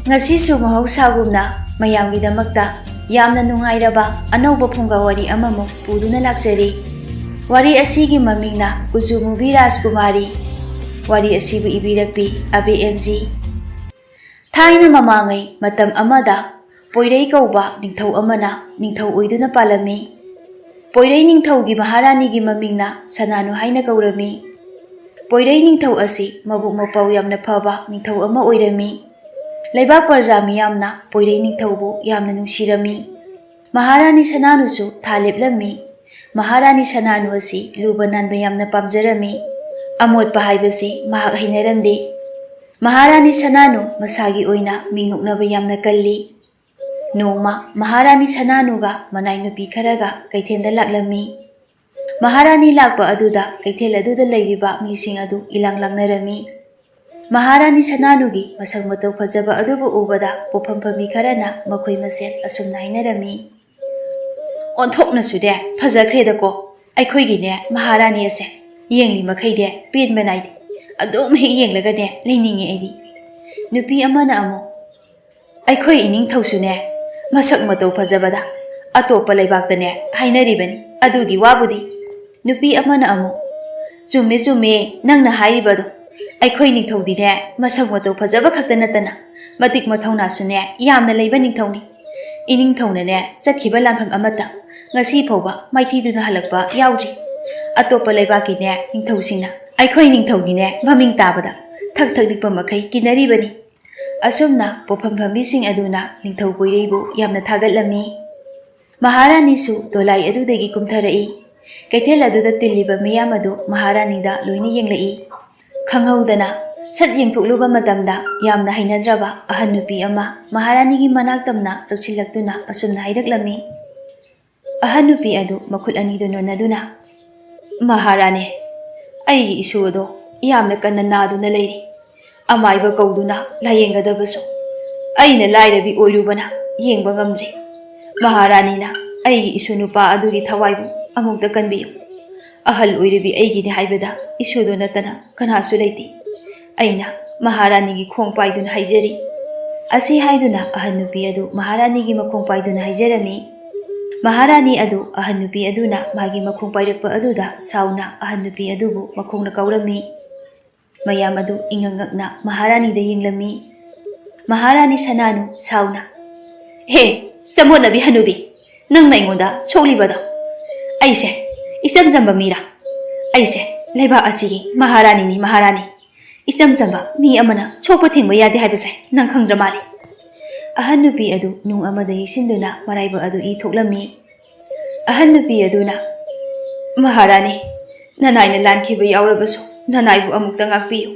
Ngasisu mahausaꯒꯨꯝꯅ mayamgidamaktà yamna nungairaba anauba phunga wari amamuk puduna lakjari. Wari asigi mamingna Kujumubi Rajkumari. Wari asibu ibirakpi ABNG. Thaina mamangai matam amada Poirei kauba ningthau amana ningthau oiduna palami. Poirei ningthaugi Maharani mamingna Sananu haina kaurami. Poirei ningthau asi mabuk mapau yamna phaba ningthau ama oirami. Laibak parja miyamna Poirei ningthaubu yamna nungsirami. Maharani Sananusu thaleplami. Maharani Sananu asi luba nanba yamna pamjarami. Amotpa haibasi mahak hainaramde. Maharani Sananu masagi oina minuknaba yamna kalli. Noma Maharani Sananuga manai nupi kharaga kaithenda laklami. Maharani lakpa aduda kaithel aduda leiriba mising adu ilang langnarami. Maharani Sananugi masang matau phajaba adubu ubada pofam phami kharana makhoi masen asumna hainarami. Onthokna sude phajakhre ko aikhoigi ne Maharani ase yengli makhai de pen banaidi adum he yenglaga ne leiningi aidi. Nupi amana amo aikhoi ining thausune masak matau phajabada atopa leibakta ne hainaribani adugi wabudi. Nupi amana amo jume jume nangna hairibado aikhoi ningthaudi ne masak matau phajaba khakta natana matik mathauna sune yamna leiba ningthauni. Ining thauna ne chatkhiba lampham amata ngasi phauba maithiduna halakpa yaudri. Atopa leibaki ne ningthausingna aikhoi ningthaugi ne maming tabada thak thak dikpa makhai kinaribani. Asumna pofam phamising aduna ningthau Poireibu yamna thagatlami. Maharani su dolai adudagi kumtharai. Kaithel aduda tilliba miyam adu Maharani da loina yenglai. Khanghaudana sat yengthokluba matamda yamna hainadraba ahan nupi ama Maharani gi manaktamna chakchillaktuna asumna hairaklami. Ahan nupi adu makhul anidu nonaduna Maharani aigi isu ado yamna kanna naduna leiri. Amaiba kauduna layengadabasu aina lairabi oirubana yengba ngamdre. Maharani na aigi isu nupa adugi thawaibu amukta kanbiyu. Ahal oiribi aigi ni haibada isu do natana kanasu leiti. Aina Maharani gi khong paiduna haijari. Asi haiduna ahan nupi adu Maharani gi makhong paiduna haijarami. Maharani adu ahan nupi aduna magi makhong pairakpa aduda sauna ahan nupi adubu makhongna kaurami. Mayam adu ingangakna Maharani da yenglami. Maharani Sananu sauna he chamho nabi hanubi nang na ingoda soglibado aise isam jamba mira aise leba asigi Maharani ni Maharani isam jamba mi amana sokpa thengba yade haibase nang khangra mali. Ahan nupi adu nung amada yisinduna maraiba adu I thoklami. Ahan nupi aduna Maharani nanaina lankhiba yaurabasu nanaibu amukta ngakpiyu.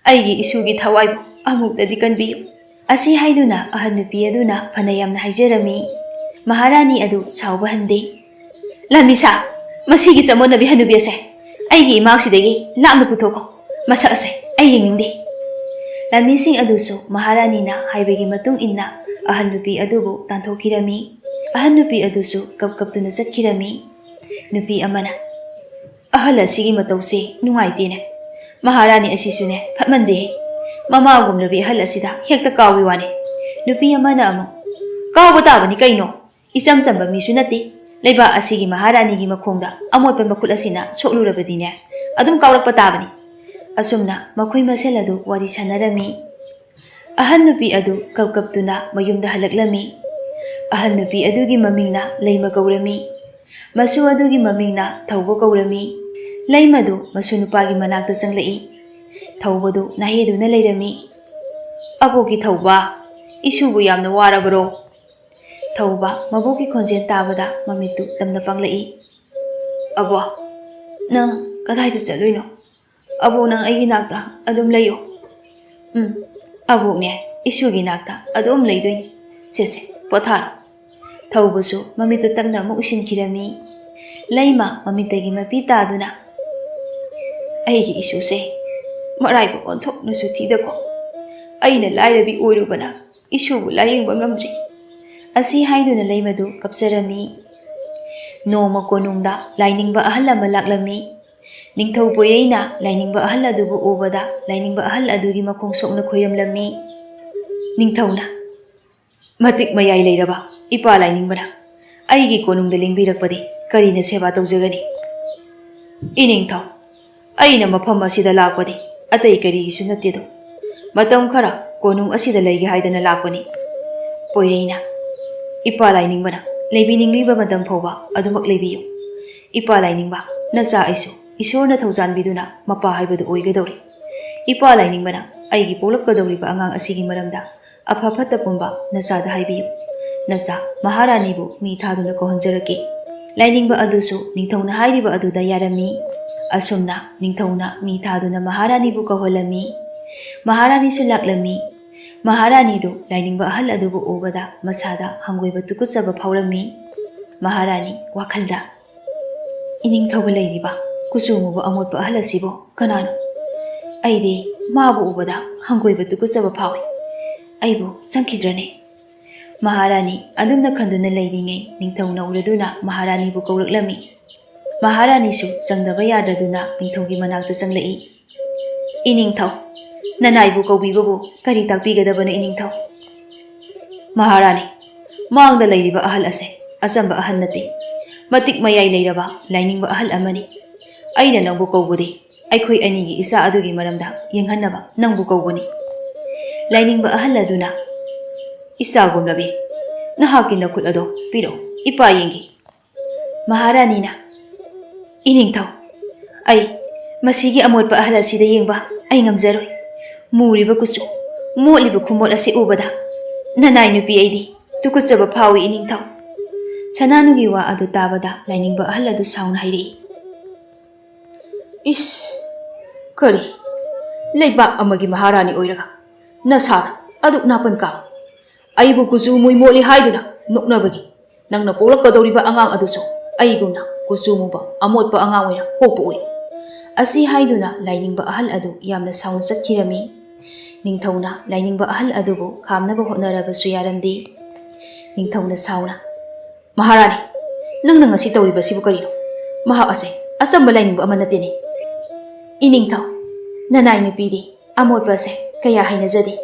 Aigi isugi thawaibu amukta dikanbiyu. Asi haiduna ahan nupi aduna phanayamna haijarami. Maharani adu sauba hande. Lamisa masigi chamonabi hanubi ase aigi imaksidagi lamna puthoko masak ase ai yengningde. Lamising adusu Maharani na haibagi matung inna ahan nupi adubu tanthokirami. Ahan nupi adusu kapkaptuna chatkirami. Nupi amana ahal asigi matause nungaitene. Maharani asisune phatmande. Mamagumnabi ahal asida hekta kawi wane. Nupi amana amo kawa tabani kaino isam chamba misu nate. Leiba asigi Maharani gi makhongda amotpa makhul asina soklurabadine adum kawrakpa tabani. Asumna makhoi masel adu wari sanarami. Ahan nupi adu kapkaptuna mayumda halaklami. Ahan nupi adugi mamingna leima kaurami. Masu adugi mamingna thauba kaurami. Leimadu masu nupagi manakta changlai. Thaubadu naheduna leirami. Abogi thauba isubu yamna warabaro. Thauba mabogi khonjen tabada mamitu tamna panglai. Abo nang kadaida chaluino? Abo nang aigi nakta adum layo. Abo ne isugi nakta adum leidoini. Sese potharo. Thaubasu mamitu tamna mu usinkirami. Leima mamitagi mapita aduna aigi isuse maraibu onthokna su thidako aina lairabi oirubana isubu layengba ngamdri. Asi haiduna leimadu kapsarami. Noma konungda lainingba ahal ama laklami. Ningthau Poireina lainingba ahal adubu ubada lainingba ahal adugi makhong sokna khoiramlami. ꯅꯤꯡꯊꯧꯅ ꯃꯇꯤꯛ ꯃꯌꯥꯏ ꯂꯩꯔꯕ ꯏꯄꯥ ꯂꯥꯏꯅꯤꯡꯕꯅ ꯑꯩꯒꯤ ꯀꯣꯅꯨꯡꯗ ꯂꯦꯡꯕꯤꯔꯛꯄꯗꯤ ꯀꯔꯤꯅ ꯁꯦꯕꯥ ꯇꯧꯖꯒꯅꯤ? ꯏꯅꯤꯡꯊꯧ, ꯑꯩꯅ ꯃꯐꯝ ꯑꯁꯤꯗ ꯂꯥꯛꯄꯗꯤ ꯑꯇꯩ ꯀꯔꯤꯒꯤꯁꯨ ꯅꯠꯇꯦꯗꯣ, ꯃꯇꯝ ꯈꯔ ꯀꯣꯅꯨꯡ ꯑꯁꯤꯗ ꯂꯩꯒꯦ ꯍꯥꯏꯗꯅ ꯂꯥꯛꯄꯅꯤ꯫ ꯄꯣꯏꯔꯩꯅ ꯏꯄꯥ ꯂꯥꯏꯅꯤꯡꯕꯅ ꯂꯩꯕꯤꯅꯤꯡꯂꯤꯕ ꯃꯇꯝ ꯐꯥꯎꯕ ꯑꯗꯨꯃꯛ ꯂꯩꯕꯤꯌꯨ꯫ ꯏꯄꯥ ꯂꯥꯏꯅꯤꯡꯕ, ꯅꯆꯥ ꯑꯩꯁꯨ ꯏꯁꯣꯔꯅ ꯊꯧꯖꯥꯟꯕꯤꯗꯨꯅ ꯃꯄꯥ ꯍꯥꯏꯕꯗꯨ ꯑꯣꯏꯒꯗꯧꯔꯤ꯫ ꯏꯄꯥ ꯂꯥꯏꯅꯤꯡꯕꯅ ꯑꯩꯒꯤ ꯄꯣꯛꯂꯛꯀꯗꯧꯔꯤꯕ ꯑꯉꯥꯡ ꯑꯁꯤꯒꯤ ꯃꯔꯝꯗ ꯑꯐ ꯐꯠꯇ ꯄꯨꯝꯕ ꯅꯆꯥꯗ ꯍꯥꯏꯕꯤꯌꯨ꯫ ꯅꯆꯥ ꯃꯍꯥꯔꯥꯅꯤꯕు ꯃꯤ ꯊꯥꯗꯨꯅ ꯀꯧꯍꯟꯖꯔꯛꯀꯦ꯫ ꯂꯥꯏꯅꯤꯡꯕ ꯑꯗꯨꯁꯨ ꯅꯤꯡꯊꯧꯅ ꯍꯥꯏꯔꯤꯕ ꯑꯗꯨꯗ ꯌꯥꯔꯝꯃꯤ꯫ ꯑꯁꯨꯝꯅ ꯅꯤꯡꯊꯧꯅ ꯃꯤ ꯊꯥꯗꯨꯅ ꯃꯍꯥꯔꯥꯅꯤꯕꯨ ꯀꯧꯍꯜꯂꯝꯃꯤ꯫ ꯃꯍꯥꯔꯥꯅꯤꯁꯨ ꯂꯥꯛꯂꯝꯃꯤ꯫ ꯃꯍꯥꯔꯥꯅꯤꯗꯨ ꯂꯥꯏꯅꯤꯡꯕ ꯑꯍꯜ ꯑꯗꯨꯕꯨ ꯎꯕꯗ ꯃꯁꯥꯗ ꯍꯪꯒꯣꯏꯕ ꯇꯨꯀꯠꯆꯕ ꯐꯥꯎꯔꯝꯃꯤ꯫ ꯃꯍꯥꯔꯥꯅꯤ ꯋꯥꯈꯜꯗ, ꯏꯅꯤꯡꯊꯧꯒ ꯂꯩꯔꯤꯕ ꯀꯨꯆꯨ ꯃꯨꯕ ꯑꯃꯣꯠꯄ ꯑꯍꯜ ꯑꯁꯤꯕꯨ ꯀꯅꯥꯅꯣ? ꯑꯩꯗꯤ ꯃꯥꯕꯨ ꯎꯕꯗ ꯍꯪꯒꯣꯏꯕ ꯇꯨꯀꯠꯆꯕ ꯐꯥꯎꯏ꯫ ꯑꯩꯕꯨ ꯆꯪꯈꯤꯗ꯭ꯔꯅꯦ? ꯃꯍꯥꯔꯥꯅꯤ ꯑꯗꯨꯝꯅ ꯈꯟꯗꯨꯅ ꯂꯩꯔꯤꯉꯩ ꯅꯤꯡꯊꯧꯅ ꯎꯔꯗꯨꯅ ꯃꯍꯥꯔꯥꯅꯤꯕꯨ ꯀꯧꯔꯛꯂꯝꯃꯤ꯫ ꯃꯍꯥꯔꯥꯅꯤꯁꯨ ꯆꯪꯗꯕ ꯌꯥꯗ꯭ꯔꯗꯨꯅ ꯅꯤꯡꯊꯧꯒꯤ ꯃꯅꯥꯛꯇ ꯆꯪꯂꯛꯏ꯫ ꯏꯅꯤꯡꯊꯧ, ꯅꯅꯥꯏꯕꯨ ꯀꯧꯕꯤꯕꯕꯨ ꯀꯔꯤ ꯇꯥꯛꯄꯤꯒꯗꯕꯅꯣ ꯏꯅꯤꯡꯊꯧ? ꯃꯍꯥꯔꯥꯅꯤ, ꯃꯥꯡꯗ ꯂꯩꯔꯤꯕ ꯑꯍꯜ ꯑꯁꯦ ꯑꯆꯝꯕ ꯑꯍꯜ ꯅꯠꯇꯦ, ꯃꯇꯤꯛ ꯃꯌꯥꯏ ꯂꯩꯔꯕ ꯂꯥꯏꯅꯤꯡꯕ ꯑꯍꯜ ꯑꯃꯅꯤ꯫ ꯑꯩꯅ ꯅꯪꯕꯨ ꯀꯧꯕꯗꯤ ꯑꯩꯈꯣꯏ ꯑꯅꯤꯒꯤ ꯏꯆꯥ ꯑꯗꯨꯒꯤ ꯃꯔꯝꯗ ꯌꯦꯡꯍꯟꯅꯕ ꯅꯪꯕꯨ ꯀꯧꯕꯅꯤ꯫ ꯂꯥꯏꯅꯤꯡꯕ ꯑꯍꯜ ꯑꯗꯨꯅ, ꯏꯆꯥ ꯒꯣꯝꯂꯕꯤ, ꯅꯍꯥꯛꯀꯤ ꯅꯈꯨꯠ ꯑꯗꯣ ꯄꯤꯔꯛꯎ, ꯏꯄꯥ ꯌꯦꯡꯒꯦ꯫ ꯃꯍꯥꯔꯥꯅꯤꯅ, ꯏꯅꯤꯡꯊꯧ, ꯑꯩ ꯃꯁꯤꯒꯤ ꯑꯃꯣꯠꯄ ꯑꯍꯜ ꯑꯁꯤꯗ ꯌꯦꯡꯕ ꯑꯩ ꯉꯝꯖꯔꯣꯏ꯫ ꯃꯨꯔꯤꯕ ꯀꯨꯆꯨ, ꯃꯣꯠꯂꯤꯕ ꯈꯨꯃꯣꯠ ꯑꯁꯤ ꯎꯕꯗ ꯅꯅꯥꯏ ꯅꯨꯄꯤ ꯑꯩꯗꯤ ꯇꯨꯀꯠꯆꯕ ꯐꯥꯎꯏ ꯏꯅꯤꯡꯊꯧ꯫ ꯁꯅꯥꯅꯨꯒꯤ ꯋꯥ ꯑꯗꯨ ꯇꯥꯕꯗ ꯂꯥꯏꯅꯤꯡꯕ ꯑꯍꯜ ꯑꯗꯨ ꯁꯥꯎꯅ ꯍꯥꯏꯔꯛꯏ꯫ ꯏꯁ, ꯀꯔꯤ ꯂꯩꯕꯥꯛ ꯑꯃꯒꯤ ꯃꯍꯥꯔꯥꯅꯤ ꯑꯣꯏꯔꯒ ꯅꯁꯥꯗ ꯑꯗꯨꯛ ꯅꯥꯄꯟ ꯀꯥꯕ? ꯑꯩꯕꯨ ꯀꯨꯆꯨ ꯃꯨꯏ ꯃꯣꯠꯂꯤ ꯍꯥꯏꯗꯨꯅ ꯅꯣꯛꯅꯕꯒꯤ ꯅꯪꯅ ꯄꯣꯛꯂꯛꯀꯗꯧꯔꯤꯕ ꯑꯉꯥꯡ ꯑꯗꯨꯁꯨ ꯑꯩꯒꯨꯝꯅ ꯀꯨꯆꯨ ꯃꯨꯕ ꯑꯃꯣꯠꯄ ꯑꯉꯥꯡ ꯑꯣꯏꯅ ꯄꯣꯛꯄ ꯑꯣꯏ꯫ ꯑꯁꯤ ꯍꯥꯏꯗꯨꯅ ꯂꯥꯏꯅꯤꯡꯕ ꯑꯍꯜ ꯑꯗꯨ ꯌꯥꯝꯅ ꯁꯥꯎꯅ ꯆꯠꯈꯤꯔꯝꯃꯤ꯫ ꯅꯤꯡꯊꯧꯅ ꯂꯥꯏꯅꯤꯡꯕ ꯑꯍꯜ ꯑꯗꯨꯕꯨ ꯈꯥꯝꯅꯕ ꯍꯣꯠꯅꯔꯕꯁꯨ ꯌꯥꯔꯝꯗꯦ꯫ ꯅꯤꯡꯊꯧꯅ ꯁꯥꯎꯅ, ꯃꯍꯥꯔꯥꯅꯤ, ꯅꯪꯅ ꯉꯁꯤ ꯇꯧꯔꯤꯕꯁꯤꯕꯨ ꯀꯔꯤꯅꯣ? ꯃꯍꯥꯛ ꯑꯁꯦ ꯑꯆꯝꯕ ꯂꯥꯏꯅꯤꯡꯕ ꯑꯃ ꯅꯠꯇꯦꯅꯦ꯫ ꯏꯅꯤꯡꯊꯧ, ꯅꯅꯥꯏ ꯅꯨꯄꯤꯗꯤ ꯑꯃꯣꯠꯄ ꯑꯁꯦ ꯀꯌꯥ ꯍꯩꯅꯖꯗꯦ꯫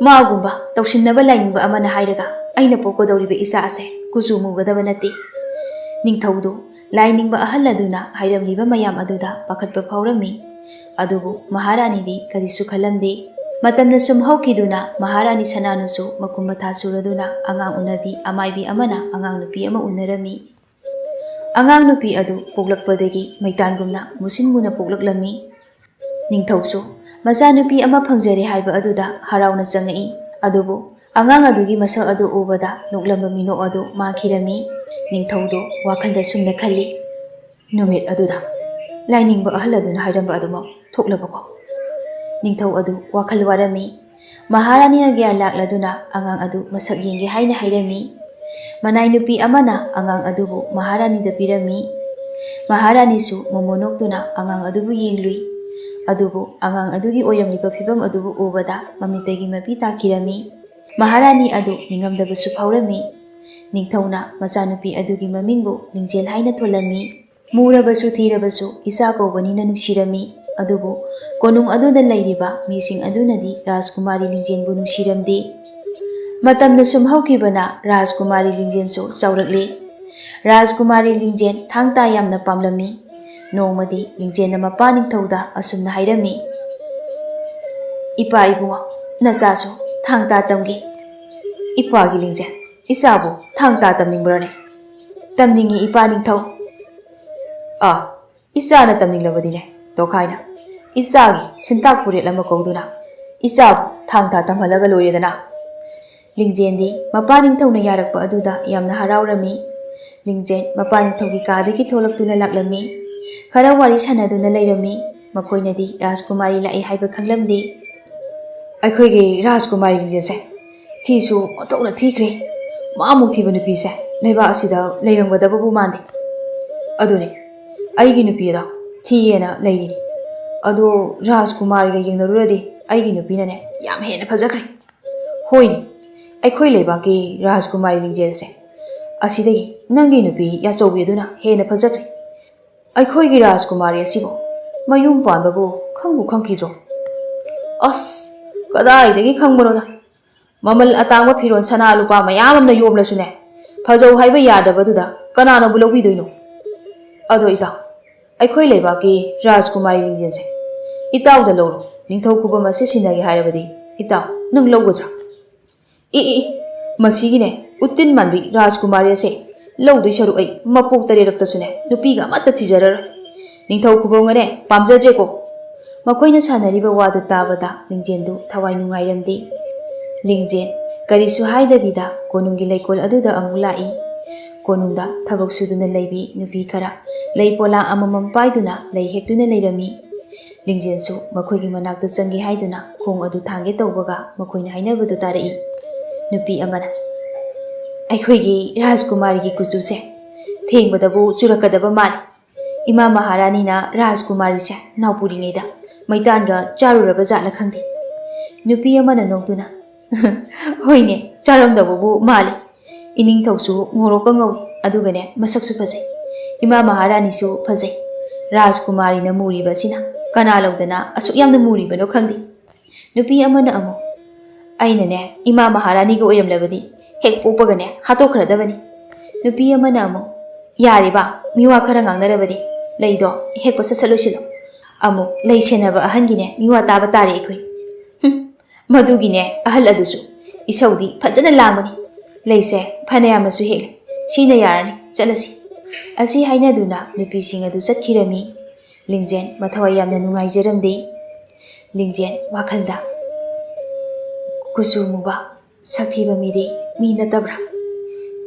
ꯃꯥꯒꯨꯝꯕ ꯇꯧꯁꯤꯟꯅꯕ ꯂꯥꯏꯅꯤꯡꯕ ꯑꯃꯅ ꯍꯥꯏꯔꯒ ꯑꯩꯅ ꯄꯣꯛꯀꯗꯧꯔꯤꯕ ꯏꯆꯥ ꯑꯁꯦ ꯀꯨꯆꯨ ꯃꯨꯒꯗꯕ ꯅꯠꯇꯦ꯫ ꯅꯤꯡꯊꯧꯗꯨ ꯂꯥꯏꯅꯤꯡꯕ ꯑꯍꯜ ꯑꯗꯨꯅ ꯍꯥꯏꯔꯝꯂꯤꯕ ꯃꯌꯥꯝ ꯑꯗꯨꯗ ꯄꯥꯈꯠꯄ ꯐꯥꯎꯔꯝꯃꯤ꯫ ꯑꯗꯨꯕꯨ ꯃꯍꯥꯔꯥꯅꯤꯗꯤ ꯀꯔꯤꯁꯨ ꯈꯜꯂꯝꯗꯦ꯫ ꯃꯇꯝꯅ ꯁꯨꯝ ꯍꯧꯈꯤꯗꯨꯅ ꯃꯍꯥꯔꯥꯅꯤ ꯁꯅꯥꯅꯨꯁꯨ ꯃꯀꯨꯝ ꯃꯊꯥ ꯁꯨꯔꯗꯨꯅ ꯑꯉꯥꯡ ꯎꯅꯕꯤ ꯑꯃꯥꯏꯕꯤ ꯑꯃꯅ ꯑꯉꯥꯡ ꯅꯨꯄꯤ ꯑꯃ ꯎꯅꯔꯝꯃꯤ꯫ ꯑꯉꯥꯡ ꯅꯨꯄꯤ ꯑꯗꯨ ꯄꯣꯛꯂꯛꯄꯗꯒꯤ ꯃꯩꯇꯥꯟꯒꯨꯝꯅ ꯃꯨꯁꯤꯟ ꯃꯨꯅ ꯄꯣꯛꯂꯛꯂꯝꯃꯤ꯫ ꯅꯤꯡꯊꯧꯁꯨ ꯃꯆꯥꯅꯨꯄꯤ ꯑꯃ ꯐꯪꯖꯔꯦ ꯍꯥꯏꯕ ꯑꯗꯨꯗ ꯍꯔꯥꯎꯅ ꯆꯪꯉꯛꯏ꯫ ꯑꯗꯨꯕꯨ ꯑꯉꯥꯡ ꯑꯗꯨꯒꯤ ꯃꯁꯛ ꯑꯗꯨ ꯎꯕꯗ ꯅꯣꯛꯂꯝꯕ ꯃꯤꯅꯣꯛ ꯑꯗꯨ ꯃꯥꯡꯈꯤꯔꯝꯃꯤ꯫ ꯅꯤꯡꯊꯧꯗꯨ ꯋꯥꯈꯜꯗ ꯁꯨꯝꯅ ꯈꯜꯂꯤ, ꯅꯨꯃꯤꯠ ꯑꯗꯨꯗ ꯂꯥꯏꯅꯤꯡꯕ ꯑꯍꯜ ꯑꯗꯨꯅ ꯍꯥꯏꯔꯝꯕ ꯑꯗꯨꯃꯛ ꯊꯣꯛꯂꯕꯀꯣ? ꯅꯤꯡꯊꯧ ꯑꯗꯨ ꯋꯥꯈꯜ ꯋꯥꯔꯝꯃꯤ꯫ ꯃꯍꯥꯔꯥꯅꯤꯅ ꯒ꯭ꯌꯥꯟ ꯂꯥꯛꯂꯗꯨꯅ ꯑꯉꯥꯡ ꯑꯗꯨ ꯃꯁꯛ ꯌꯦꯡꯒꯦ ꯍꯥꯏꯅ ꯍꯥꯏꯔꯝꯃꯤ꯫ ꯃꯅꯥꯏ ꯅꯨꯄꯤ ꯑꯃꯅ ꯑꯉꯥꯡ ꯑꯗꯨꯕꯨ ꯃꯍꯥꯔꯥꯅꯤꯗ ꯄꯤꯔꯝꯃꯤ꯫ ꯃꯍꯥꯔꯥꯅꯤꯁꯨ ꯃꯣꯃꯣꯟ ꯅꯣꯛꯇꯨꯅ ꯑꯉꯥꯡ ꯑꯗꯨꯕꯨ ꯌꯦꯡꯂꯨꯏ꯫ ꯑꯗꯨꯕꯨ ꯑꯉꯥꯡ ꯑꯗꯨꯒꯤ ꯑꯣꯏꯔꯝꯂꯤꯕ ꯐꯤꯕꯝ ꯑꯗꯨꯕꯨ ꯎꯕꯗ ꯃꯃꯤꯠꯇꯒꯤ ꯃꯄꯤ ꯇꯥꯈꯤꯔꯝꯃꯤ꯫ ꯃꯍꯥꯔꯥꯅꯤ ꯑꯗꯨ ꯅꯤꯡꯉꯝꯗꯕꯁꯨ ꯐꯥꯎꯔꯝꯃꯤ꯫ ꯅꯤꯡꯊꯧꯅ ꯃꯆꯥꯅꯨꯄꯤ ꯑꯗꯨꯒꯤ ꯃꯃꯤꯡꯕꯨ ꯂꯤꯡꯖꯦꯜ ꯍꯥꯏꯅ ꯊꯣꯜꯂꯝꯃꯤ꯫ ꯃꯨꯔꯕꯁꯨ ꯊꯤꯔꯕꯁꯨ ꯏꯆꯥ ꯀꯧꯕꯅꯤꯅ ꯅꯨꯡꯁꯤꯔꯝꯃꯤ꯫ ꯑꯗꯨꯕꯨ ꯀꯣꯅꯨꯡ ꯑꯗꯨꯗ ꯂꯩꯔꯤꯕ ꯃꯤꯁꯤꯡ ꯑꯗꯨꯅꯗꯤ ꯔꯥꯖꯀꯨꯃꯥꯔꯤ ꯂꯤꯡꯖꯦꯟꯕꯨ ꯅꯨꯡꯁꯤꯔꯝꯗꯦ꯫ ꯃꯇꯝꯅ ꯁꯨꯝ ꯍꯧꯈꯤꯕꯅ ꯔꯥꯖꯀꯨꯃꯥꯔꯤ ꯂꯤꯡꯖꯦꯟꯁꯨ ꯆꯥꯎꯔꯛꯂꯦ꯫ ꯔꯥꯖꯀꯨꯃꯥꯔꯤ ꯂꯤꯡꯖꯦꯟ ꯊꯥꯡ ꯇꯥ ꯌꯥꯝꯅ ꯄꯥꯝꯂꯝꯃꯤ꯫ ꯅꯣꯡꯃꯗꯤ ꯂꯤꯡꯖꯦꯟꯅ ꯃꯄꯥ ꯅꯤꯡꯊꯧꯗ ꯑꯁꯨꯝꯅ ꯍꯥꯏꯔꯝꯃꯤ, ꯏꯄꯥ ꯏꯕꯨꯡꯉꯣ, ꯅꯆꯥꯁꯨ ꯊꯥꯡ ꯇꯥ ꯇꯝꯒꯦ꯫ ꯏꯄꯥꯒꯤ ꯂꯤꯡꯖꯦꯟ ꯏꯆꯥꯕꯨ ꯊꯥꯡ ꯇꯥ ꯇꯝꯅꯤꯡꯕ꯭ꯔꯅꯦ? ꯇꯝꯅꯤꯡꯉꯤ ꯏꯄꯥ ꯅꯤꯡꯊꯧ꯫ ꯏꯆꯥꯅ ꯇꯝꯅꯤꯡꯂꯕꯗꯤꯅꯦ, ꯇꯣꯈꯥꯏꯅ ꯏꯆꯥꯒꯤ ꯁꯤꯟꯇꯥꯛ ꯄꯨꯔꯦꯠ ꯑꯃ ꯀꯧꯗꯨꯅ ꯏꯆꯥꯕꯨ ꯊꯥꯡ ꯇꯥ ꯇꯝꯍꯜꯂꯒ ꯂꯣꯏꯔꯦꯗꯅ꯫ ꯂꯤꯡꯖꯦꯟꯗꯤ ꯃꯄꯥ ꯅꯤꯡꯊꯧꯅ ꯌꯥꯔꯛꯄ ꯑꯗꯨꯗ ꯌꯥꯝꯅ ꯍꯔꯥꯎꯔꯝꯃꯤ꯫ ꯂꯤꯡꯖꯦꯟ ꯃꯄꯥ ꯅꯤꯡꯊꯧꯒꯤ ꯀꯥꯗꯒꯤ ꯊꯣꯛꯂꯛꯇꯨꯅ ꯂꯥꯛꯂꯝꯃꯤ꯫ ꯈꯔ ꯋꯥꯔꯤ ꯁꯥꯟꯅꯗꯨꯅ ꯂꯩꯔꯝꯃꯤ꯫ ꯃꯈꯣꯏꯅꯗꯤ ꯔꯥꯖꯀꯨꯃꯥꯔꯤ ꯂꯥꯛꯏ ꯍꯥꯏꯕ ꯈꯪꯂꯝꯗꯦ꯫ ꯑꯩꯈꯣꯏꯒꯤ ꯔꯥꯖꯀꯨꯃꯥꯔꯤ ꯂꯤꯡꯖꯦꯟꯁꯦ ꯊꯤꯁꯨ ꯑꯣꯟꯊꯣꯛꯅ ꯊꯤꯈ꯭ꯔꯦ꯫ ꯃꯥꯃꯨꯛ ꯊꯤꯕ ꯅꯨꯄꯤꯁꯦ ꯂꯩꯕꯥꯛ ꯑꯁꯤꯗ ꯂꯩꯔꯝꯒꯗꯕꯕꯨ ꯃꯥꯟꯗꯦ꯫ ꯑꯗꯨꯅꯦ, ꯑꯩꯒꯤ ꯅꯨꯄꯤ ꯑꯗꯣ ꯊꯤꯌꯦꯅ ꯂꯩꯔꯤꯅꯤ꯫ ꯑꯗꯣ ꯔꯥꯖꯀꯨꯃꯥꯔꯤꯒ ꯌꯦꯡꯅꯔꯨꯔꯗꯤ ꯑꯩꯒꯤ ꯅꯨꯄꯤꯅꯅꯦ ꯌꯥꯝ ꯍꯦꯟꯅ ꯐꯖꯈ꯭ꯔꯦ꯫ ꯍꯣꯏꯅꯦ, ꯑꯩꯈꯣꯏ ꯂꯩꯕꯥꯛꯀꯤ ꯔꯥꯖꯀꯨꯃꯥꯔꯤ ꯂꯤꯡꯖꯦꯟꯁꯦ ꯑꯁꯤꯗꯒꯤ ꯅꯪꯒꯤ ꯅꯨꯄꯤ ꯌꯥꯆꯧꯕꯤ ꯑꯗꯨꯅ ꯍꯦꯟꯅ ꯐꯖꯈ꯭ꯔꯦ꯫ ꯑꯩꯈꯣꯏꯒꯤ ꯔꯥꯖꯀꯨꯃꯥꯔꯤ ꯑꯁꯤꯕꯨ ꯃꯌꯨꯝ ꯄꯥꯟꯕꯕꯨ ꯈꯪꯕꯨ ꯈꯪꯈꯤꯗ꯭ꯔꯣ? ꯑꯁ, ꯀꯗꯥꯏꯗꯒꯤ ꯈꯪꯕꯅꯣꯗ, Mamal atangwa phiron sana lupa mayam amna yomlasune phajau haiba yadabaduda kananabu lawbidoino ado itaw aikhoi leibaki Rajkumari Lingjense itaw da loro ningthau kuba mase sinagi hairabadi itaw nang lawgadra i masigine uttin manbi Rajkumari ase lawdui saru ai mapok tareraktasune nupiga amatta thijarar ningthau kuba ngane pamjadreko makoina sanariba wadu tabada Lingjendu thawai nungairamdi Lingjen karisu haidabida konungi leikol aduda amu lai konungda thabak suduna leibi nupi kara leipola amamam paiduna lei hektuna leirami Lingjensu makoigi manakta changi haiduna khong adu thange tawbaga makoina hainabadu tarai nupi amana aikhoi Rajkumari gi kususe thengbadabu churakadaba mali Ima Maharani na Rajkumari se naupuri ngeda maitanga charuraba jatla khangde nupi amana nongtuna hoine charamdabu mali ining thausu ngoroka ngawi adugane masaksu phajai Ima Maharani su phajai Rajkumari na muriba sina kana lawdana asuk yamna muriba no khangde nupi amana amo aina ne Ima Maharani ga oiramlabadi hek popagane hatokradabani nupi amana amo yari ba miwa khara ngangnarabadi leido hek pasa salusilo amo lei senaba ahangine miwa taba tare ekhoi madugine ahal adusu isaudi phajana lamani leise phane yamnasu hele sina yarani chalasi asi haina duna nupi singa du chatkirami Lingjen mathawai yamna nungaijaramde Lingjen wakhalda kusumuba sakthi bamide mi natabra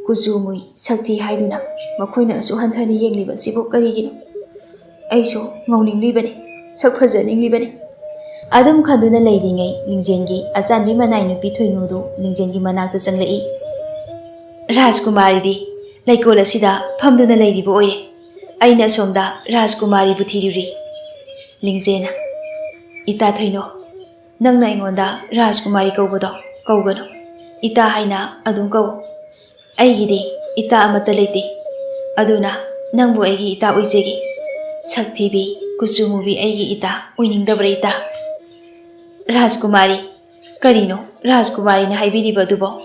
kusumui sakthi haiduna makoina asu hanthani yengliba sibu karigino aiso ngauninglibani sak phajaninglibani adum khaduna leiringai Lingjengi ajanbi manai nupi thoinudu Lingjengi manakta changlai Rajkumari di leikol asida phamduna leiribu oire aina somda Rajkumari bu thiruri Lingjena ita thoino nangna ingonda Rajkumari kawbodo kawgano ita haina adum kaw aigide ita amata leite aduna nangbu aigi ita oisegi saktibi kusumubi aigi ita oiningdabra ita Rajkumari karino Rajkumari na haibiriba dubo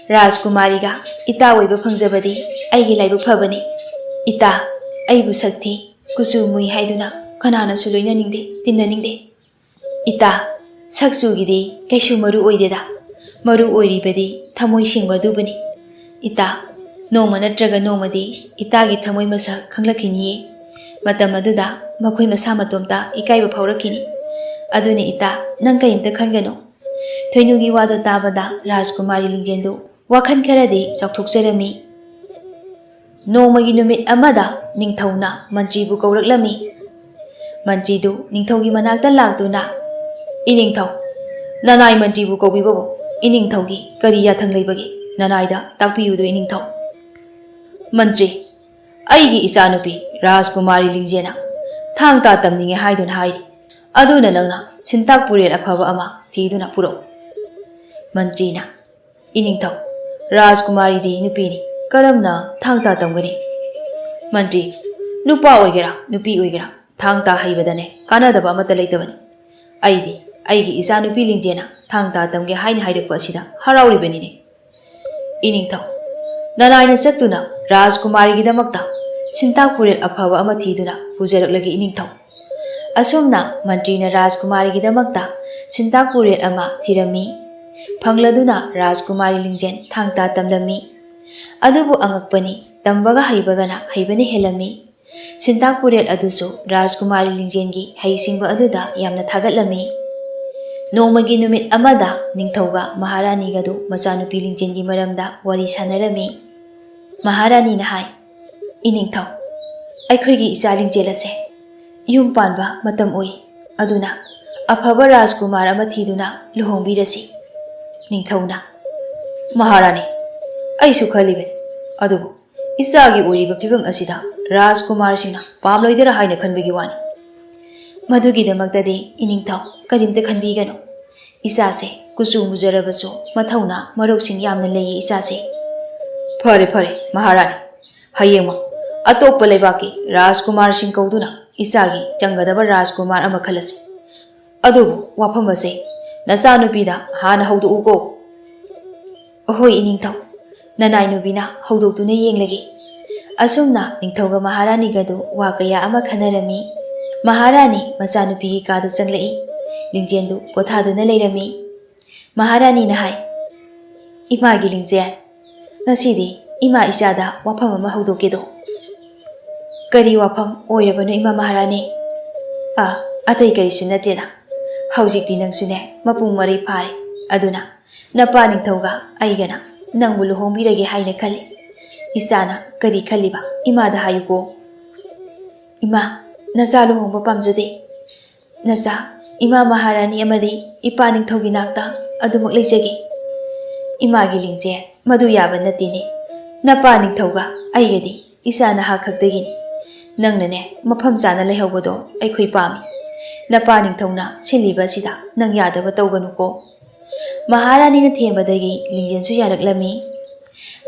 Rajkumari ga ita oiba phangjabadi aigi laibu phabani ita aibu sakthi kusumui haiduna kanana suloina ningde tinna ningde ita saksugidi kaisu maru oideda maru oiribadi thamoi singba dubani ita noma natraga nomadi itagi thamoi masa khanglakini matam aduda makhoi masa matomta ikaiba phaurakini adune ita nang kaimta khangano thoinugi wado tabada Rajkumari Lingjendu wakhan kharadi chokthokjarami nomagi numit amada ningthauna mantribu kauraklami mantridu ningthaugi manakta lagduna iningthau nanai mantribu kawbibabo iningthaugi kari yathang leibagi nanaida takpiyudu iningthau mantri aigi ichanupi Rajkumari Lingjena thangta tamninge haiduna hairi aduna nangna sintak purel afaba ama thiduna puro mantrina iningthau Rajkumari di nupini karamna thangta tamgani mantri nupa oigera nupi oigera thangta haibadane kanadaba amata leitabani aidi aigi ichanupi Lingjena thangta tamge haina hairakpa asida harauribanine iningthau nanaina chattuna Rajkumari gi damakta sintak purel afaba ama thiduna pujaraklagi iningthau asomna mantrina Rajkumari gi damakta sintak purel ama thirami phangladuna Rajkumari Lingjen thangta tamlami adubu angakpani tambaga haibagana haibani helami sintak purel adusu Rajkumari Lingjengi haisingba aduda yamna thagatlami nomagi numit amada ningthauga Maharani gadu machanupi Lingjengi maramda wari sanarami Maharani na hai iningthau aikhoigi icha Lingjelase yum panba matam oi aduna afaba Rajkumar ama thiduna luhongbirasi ningthauna Maharani aisu khalibani adubu isagi oiriba phibam asida Rajkumar sina pamloidera haina khanbigi wani madugi damaktadi iningthau karimta khanbigano isase kusu mujarabaso mathauna maroksing yamna leyi isase phare phare Maharani hayema atoppa leibaki Rajkumar sing kauduna isagi changadaba Rajkumar ama khalasi adubu wafam ase nachanupida hana haudu uko ꯑꯍꯣꯏ ꯏꯅꯤꯡꯊꯧ, ꯅꯅꯥꯏꯅꯨꯕꯤꯅ ꯍꯧꯗꯣꯛꯇꯨꯅ ꯌꯦꯡꯂꯒꯦ꯫ ꯑꯁꯨꯝꯅ ꯅꯤꯡꯊꯧꯒ ꯃꯍꯥꯔꯥꯅꯤꯒꯗꯨ ꯋꯥ ꯀꯌꯥ ꯑꯃ ꯈꯟꯅꯔꯝꯃꯤ꯫ ꯃꯍꯥꯔꯥꯅꯤ ꯃꯆꯥꯅꯨꯄꯤꯒꯤ ꯀꯥꯗ ꯆꯪꯂꯛꯏ꯫ ꯂꯤꯡꯖꯦꯟꯗꯨ ꯄꯣꯊꯥꯗꯨꯅ ꯂꯩꯔꯝꯃꯤ꯫ ꯃꯍꯥꯔꯥꯅꯤꯅ ꯍꯥꯏ, ꯏꯃꯥꯒꯤ ꯂꯤꯡꯖꯦꯟ, ꯉꯁꯤꯗꯤ ꯏꯃꯥ ꯏꯆꯥꯗ ꯋꯥꯐꯝ ꯑꯃ ꯍꯧꯗꯣꯛꯀꯦꯗꯣ꯫ ꯀꯔꯤ ꯋꯥꯐꯝ ꯑꯣꯏꯔꯕꯅꯣ ꯏꯃꯥ ꯃꯍꯥꯔꯥꯅꯤ? ꯑꯇꯩ ꯀꯔꯤꯁꯨ ꯅꯠꯇꯦꯗ, ꯍꯧꯖꯤꯛꯇꯤ ꯅꯪꯁꯨꯅꯦ ꯃꯄꯨꯡ ꯃꯔꯩ ꯐꯥꯔꯦ, ꯑꯗꯨꯅ ꯅꯄꯥ ꯅꯤꯡꯊꯧꯒ ꯑꯩꯒꯅ ꯅꯪꯕꯨ ꯂꯨꯍꯣꯡꯕꯤꯔꯒꯦ ꯍꯥꯏꯅ ꯈꯜꯂꯤ꯫ ꯏꯆꯥꯅ ꯀꯔꯤ ꯈꯜꯂꯤꯕ ꯏꯃꯥꯗ ꯍꯥꯏꯌꯨꯀꯣ꯫ ꯏꯃꯥ, ꯅꯆꯥ ꯂꯨꯍꯣꯡꯕ ꯄꯥꯝꯖꯗꯦ꯫ ꯅꯆꯥ ꯏꯃꯥ ꯃꯍꯥꯔꯥꯅꯤ ꯑꯃꯗꯤ ꯏꯄꯥ ꯅꯤꯡꯊꯧꯒꯤ ꯅꯥꯛꯇ ꯑꯗꯨꯃꯛ ꯂꯩꯖꯒꯦ꯫ ꯏꯃꯥꯒꯤ ꯂꯤꯡꯖꯦꯜ, ꯃꯗꯨ ꯌꯥꯕ ꯅꯠꯇꯦꯅꯦ꯫ ꯅꯄꯥ ꯅꯤꯡꯊꯧꯒ ꯑꯩꯒꯗꯤ ꯏꯆꯥ ꯅꯍꯥ ꯈꯛꯇꯒꯤꯅꯤ꯫ ꯅꯪꯅꯅꯦ ꯃꯐꯝ ꯆꯥꯅ ꯂꯩꯍꯧꯕꯗꯣ ꯑꯩꯈꯣꯏ ꯄꯥꯝꯃꯤ꯫ ꯅꯄꯥ ꯅꯤꯡꯊꯧꯅ ꯁꯤꯜꯂꯤꯕ ꯑꯁꯤꯗ ꯅꯪ ꯌꯥꯗꯕ ꯇꯧꯒꯅꯨꯀꯣ꯫ ꯃꯍꯥꯔꯥꯅꯤꯅ ꯊꯦꯝꯕꯗꯒꯤ ꯂꯤꯡꯖꯦꯜꯁꯨ ꯌꯥꯔꯛꯂꯝꯃꯤ꯫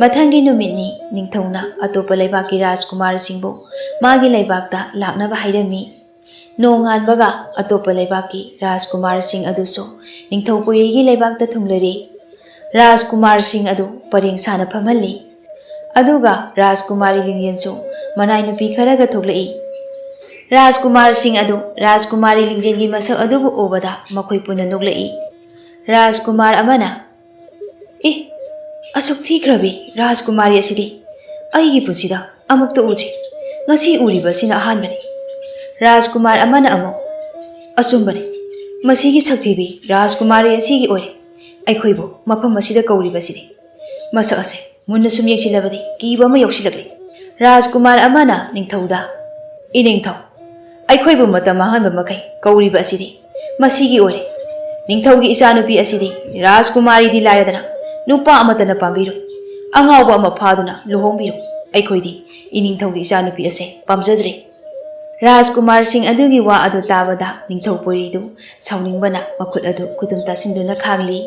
ꯃꯊꯪꯒꯤ ꯅꯨꯃꯤꯠꯅꯤ ꯅꯤꯡꯊꯧꯅ ꯑꯇꯣꯞꯄ ꯂꯩꯕꯥꯛꯀꯤ ꯔꯥꯖꯀꯨꯃꯥꯔꯁꯤꯡꯕꯨ ꯃꯥꯒꯤ ꯂꯩꯕꯥꯛꯇ ꯂꯥꯛꯅꯕ ꯍꯥꯏꯔꯝꯃꯤ꯫ ꯅꯣꯡꯉꯥꯟꯕꯒ ꯑꯇꯣꯞꯄ ꯂꯩꯕꯥꯛꯀꯤ ꯔꯥꯖꯀꯨꯃꯥꯔꯁꯤꯡ ꯑꯗꯨꯁꯨ ꯅꯤꯡꯊꯧ ꯄꯣꯏꯔꯩꯒꯤ ꯂꯩꯕꯥꯛꯇ ꯊꯨꯡꯂꯔꯤ꯫ ꯔꯥꯖꯀꯨꯃꯥꯔꯁꯤꯡ ꯑꯗꯨ ꯄꯔꯦꯡ ꯁꯥꯅ ꯐꯝꯍꯜꯂꯤ꯫ ꯑꯗꯨꯒ ꯔꯥꯖꯀꯨꯃꯥꯔꯤ ꯂꯤꯡꯖꯦꯜꯁꯨ ꯃꯅꯥꯏ ꯅꯨꯄꯤ ꯈꯔꯒ ꯊꯣꯛꯂꯛꯏ꯫ ꯔꯥꯖꯀꯨꯃꯥꯔꯁꯤꯡ ꯑꯗꯨ ꯔꯥꯖꯀꯨꯃꯥꯔꯤ ꯂꯤꯡꯖꯦꯜꯒꯤ ꯃꯁꯛ ꯑꯗꯨꯕꯨ ꯎꯕꯗ ꯃꯈꯣꯏ ꯄꯨꯟꯅ ꯅꯣꯛꯂꯛꯏ꯫ ꯔꯥꯖꯀꯨꯃꯥꯔ ꯑꯃꯅ, ꯑꯁꯨꯛ ꯊꯤꯈ꯭ꯔꯕꯤ ꯔꯥꯖꯀꯨꯃꯥꯔꯤ ꯑꯁꯤꯗꯤ ꯑꯩꯒꯤ ꯄꯨꯟꯁꯤꯗ ꯑꯃꯨꯛꯇ ꯎꯗ꯭ꯔꯤ, ꯉꯁꯤ ꯎꯔꯤꯕꯁꯤꯅ ꯑꯍꯥꯟꯕꯅꯤ꯫ ꯔꯥꯖꯀꯨꯃꯥꯔ ꯑꯃꯅ ꯑꯃꯨꯛ, ꯑꯆꯨꯝꯕꯅꯤ, ꯃꯁꯤꯒꯤ ꯁꯛꯊꯤꯕꯤ ꯔꯥꯖꯀꯨꯃꯥꯔꯤ ꯑꯁꯤꯒꯤ ꯑꯣꯏꯔꯦ ꯑꯩꯈꯣꯏꯕꯨ ꯃꯐꯝ ꯑꯁꯤꯗ ꯀꯧꯔꯤꯕꯁꯤꯗꯤ꯫ ꯃꯁꯛ ꯑꯁꯦ ꯃꯨꯟꯅ ꯁꯨꯝ ꯌꯦꯡꯁꯤꯜꯂꯕꯗꯤ ꯀꯤꯕ ꯑꯃ ꯌꯥꯎꯁꯤꯜꯂꯛꯂꯤ꯫ ꯔꯥꯖꯀꯨꯃꯥꯔ ꯑꯃꯅ ꯅꯤꯡꯊꯧꯗ, ꯏꯅꯤꯡꯊꯧ, ꯑꯩꯈꯣꯏꯕꯨ ꯃꯇꯝ ꯃꯥꯡꯍꯟꯕ ꯃꯈꯩ ꯀꯧꯔꯤꯕ ꯑꯁꯤꯗꯤ ꯃꯁꯤꯒꯤ ꯑꯣꯏꯔꯦ꯫ ꯅꯤꯡꯊꯧꯒꯤ ꯏꯆꯥꯅꯨꯄꯤ ꯑꯁꯤꯗꯤ ꯔꯥꯖꯀꯨꯃꯥꯔꯤꯗꯤ ꯂꯥꯏꯔꯗꯅ ꯅꯨꯄꯥ ꯑꯃꯠꯇꯅ ꯄꯥꯝꯕꯤꯔꯣꯏ꯫ ꯑꯉꯥꯎꯕ ꯑꯃ ꯐꯥꯗꯨꯅ ꯂꯨꯍꯣꯡꯕꯤꯔꯣ꯫ ꯑꯩꯈꯣꯏꯗꯤ ꯏꯅꯤꯡꯊꯧꯒꯤ ꯏꯆꯥꯅꯨꯄꯤ ꯑꯁꯦ ꯄꯥꯝꯖꯗ꯭ꯔꯦ꯫ ꯔꯥꯖꯀꯨꯃꯥꯔꯁꯤꯡ ꯑꯗꯨꯒꯤ ꯋꯥ ꯑꯗꯨ ꯇꯥꯕꯗ ꯅꯤꯡꯊꯧ ꯄꯣꯏꯔꯩꯗꯨ ꯁꯥꯎꯅꯤꯡꯕꯅ ꯃꯈꯨꯠ ꯑꯗꯨ ꯈꯨꯗꯨꯝ ꯇꯥꯁꯤꯟꯗꯨꯅ ꯈꯥꯡꯂꯤ꯫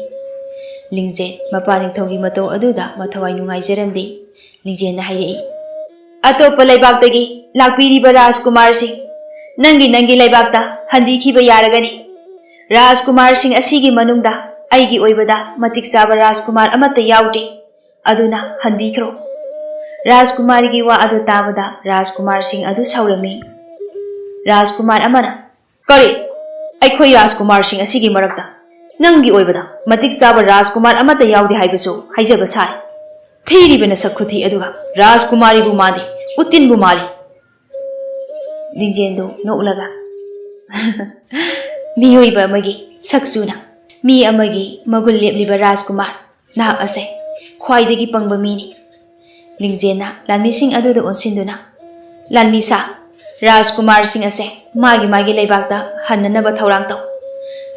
ꯂꯤꯡꯖꯦꯜ ꯃꯄꯥ ꯅꯤꯡꯊꯧꯒꯤ ꯃꯇꯧ ꯑꯗꯨꯗ ꯃꯊꯋꯥꯏ ꯅꯨꯡꯉꯥꯏꯖꯔꯝꯗꯦ꯫ ꯂꯤꯡꯖꯦꯜꯅ ꯍꯥꯏꯔꯛꯏ, ꯑꯇꯣꯞꯄ ꯂꯩꯕꯥꯛꯇꯒꯤ ꯂꯥꯛꯄꯤꯔꯤꯕ ꯔꯥꯖꯀꯨꯃꯥꯔꯁꯤꯡ, ꯅꯪꯒꯤ ꯂꯩꯕꯥꯛꯇ ꯍꯟꯕꯤꯈꯤꯕ ꯌꯥꯔꯒꯅꯤ꯫ ꯔꯥꯖꯀꯨꯃꯥꯔꯁꯤꯡ ꯑꯁꯤꯒꯤ ꯃꯅꯨꯡꯗ ꯑꯩꯒꯤ ꯑꯣꯏꯕꯗ ꯃꯇꯤꯛ ꯆꯥꯕ ꯔꯥꯖꯀꯨꯃꯥꯔ ꯑꯃꯠꯇ ꯌꯥꯎꯗꯦ, ꯑꯗꯨꯅ ꯍꯟꯕꯤꯈ꯭ꯔꯣ꯫ ꯔꯥꯖꯀꯨꯃꯥꯔꯤꯒꯤ ꯋꯥ ꯑꯗꯨ ꯇꯥꯕꯗ ꯔꯥꯖꯀꯨꯃꯥꯔꯁꯤꯡ ꯑꯗꯨ ꯁꯥꯎꯔꯝꯃꯤ꯫ ꯔꯥꯖꯀꯨꯃꯥꯔ ꯑꯃꯅ, ꯀꯔꯤ? ꯑꯩꯈꯣꯏ ꯔꯥꯖꯀꯨꯃꯥꯔꯁꯤꯡ ꯑꯁꯤꯒꯤ ꯃꯔꯛꯇ ꯅꯪꯒꯤ ꯑꯣꯏꯕꯗ ꯃꯇꯤꯛ ꯆꯥꯕ ꯔꯥꯖꯀꯨꯃꯥꯔ ꯑꯃꯠꯇ ꯌꯥꯎꯗꯦ ꯍꯥꯏꯕꯁꯨ ꯍꯥꯏꯖꯕ ꯁꯥꯏ꯫ ꯊꯤꯔꯤꯕ ꯅꯁꯛ ꯈꯨꯊꯤ ꯑꯗꯨꯒ ꯔꯥꯖꯀꯨꯃꯥꯔꯤꯕꯨ ꯃꯥꯟꯗꯦ, ꯎꯇꯤꯟꯕꯨ ꯃꯥꯜꯂꯤ꯫ ꯂꯤꯡꯖꯦꯜꯗꯨ ꯅꯣꯛꯂꯒ, ꯃꯤꯑꯣꯏꯕ ꯑꯃꯒꯤ ꯁꯛꯆꯨꯅ ꯃꯤ ꯑꯃꯒꯤ ꯃꯒꯨꯟ ꯂꯦꯞꯂꯤꯕ ꯔꯥꯖꯀꯨꯃꯥꯔ, ꯅꯍꯥꯛ ꯑꯁꯦ ꯈ꯭ꯋꯥꯏꯗꯒꯤ ꯄꯪꯕ ꯃꯤꯅꯤ꯫ ꯂꯤꯡꯖꯦꯜꯅ ꯂꯥꯟꯃꯤꯁꯤꯡ ꯑꯗꯨꯗ ꯑꯣꯟꯁꯤꯟꯗꯨꯅ, ꯂꯥꯟꯃꯤꯁꯥ, ꯔꯥꯖꯀꯨꯃꯥꯔꯁꯤꯡ ꯑꯁꯦ ꯃꯥꯒꯤ ꯂꯩꯕꯥꯛꯇ ꯍꯟꯅꯅꯕ ꯊꯧꯔꯥꯡ ꯇꯧ꯫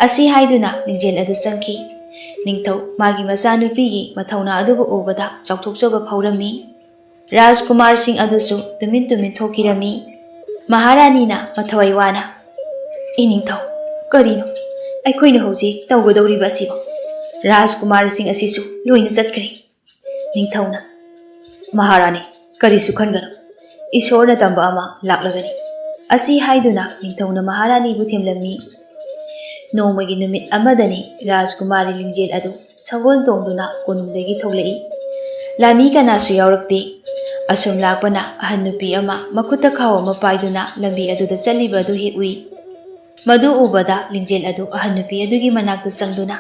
ꯑꯁꯤ ꯍꯥꯏꯗꯨꯅ ꯂꯤꯡꯖꯦꯜ ꯑꯗꯨ ꯆꯪꯈꯤ꯫ ꯅꯤꯡꯊꯧ ꯃꯥꯒꯤ ꯃꯆꯥꯅꯨꯄꯤꯒꯤ ꯃꯊꯧꯅꯥ ꯑꯗꯨꯕꯨ ꯎꯕꯗ ꯆꯥꯎꯊꯣꯛꯆꯕ ꯐꯥꯎꯔꯝꯃꯤ꯫ ꯔꯥꯖꯀꯨꯃꯥꯔꯁꯤꯡ ꯑꯗꯨꯁꯨ ꯇꯨꯃꯤꯟ ꯊꯣꯛꯈꯤꯔꯝꯃꯤ꯫ ꯃꯍꯥꯔꯥꯅꯤꯅ ꯃꯊꯋꯥꯏ ꯋꯥꯅ, ꯏꯅꯤꯡꯊꯧ, ꯀꯔꯤꯅꯣ ꯑꯩꯈꯣꯏꯅ ꯍꯧꯖꯤꯛ ꯇꯧꯒꯗꯧꯔꯤꯕ ꯑꯁꯤꯕꯨ? ꯔꯥꯖꯀꯨꯃꯥꯔꯁꯤꯡ ꯑꯁꯤꯁꯨ ꯂꯣꯏꯅ ꯆꯠꯈ꯭ꯔꯦ꯫ ꯅꯤꯡꯊꯧꯅ, ꯃꯍꯥꯔꯥꯅꯤ, ꯀꯔꯤꯁꯨ ꯈꯟꯒꯅꯨ, ꯏꯁꯣꯔꯅ ꯇꯝꯕ ꯑꯃ ꯂꯥꯛꯂꯒꯅꯤ꯫ ꯑꯁꯤ ꯍꯥꯏꯗꯨꯅ ꯅꯤꯡꯊꯧꯅ ꯃꯍꯥꯔꯥꯅꯤꯕꯨ ꯊꯦꯝꯂꯝꯃꯤ꯫ ꯅꯣꯡꯃꯒꯤ ꯅꯨꯃꯤꯠ ꯑꯃꯗꯅꯤ ꯔꯥꯖꯀꯨꯃꯥꯔꯤ ꯂꯤꯡꯖꯦꯜ ꯑꯗꯨ ꯁꯒꯣꯜ ꯇꯣꯡꯗꯨꯅ ꯀꯣꯅꯨꯡꯗꯒꯤ ꯊꯣꯛꯂꯛꯏ꯫ ꯂꯥꯟꯃꯤ ꯀꯅꯥꯁꯨ ꯌꯥꯎꯔꯛꯇꯦ꯫ ꯑꯁꯨꯝ ꯂꯥꯛꯄꯅ ꯑꯍꯟ ꯅꯨꯄꯤ ꯑꯃ ꯃꯈꯨꯠꯇ ꯈꯥꯎ ꯑꯃ ꯄꯥꯏꯗꯨꯅ ꯂꯝꯕꯤ ꯑꯗꯨꯗ ꯆꯠꯂꯤꯕ ꯑꯗꯨ ꯍꯦꯛ ꯎꯏ꯫ ꯃꯗꯨ ꯎꯕꯗ ꯂꯤꯡꯖꯦꯜ ꯑꯗꯨ ꯑꯍꯟ ꯅꯨꯄꯤ ꯑꯗꯨꯒꯤ ꯃꯅꯥꯛꯇ ꯆꯪꯗꯨꯅ,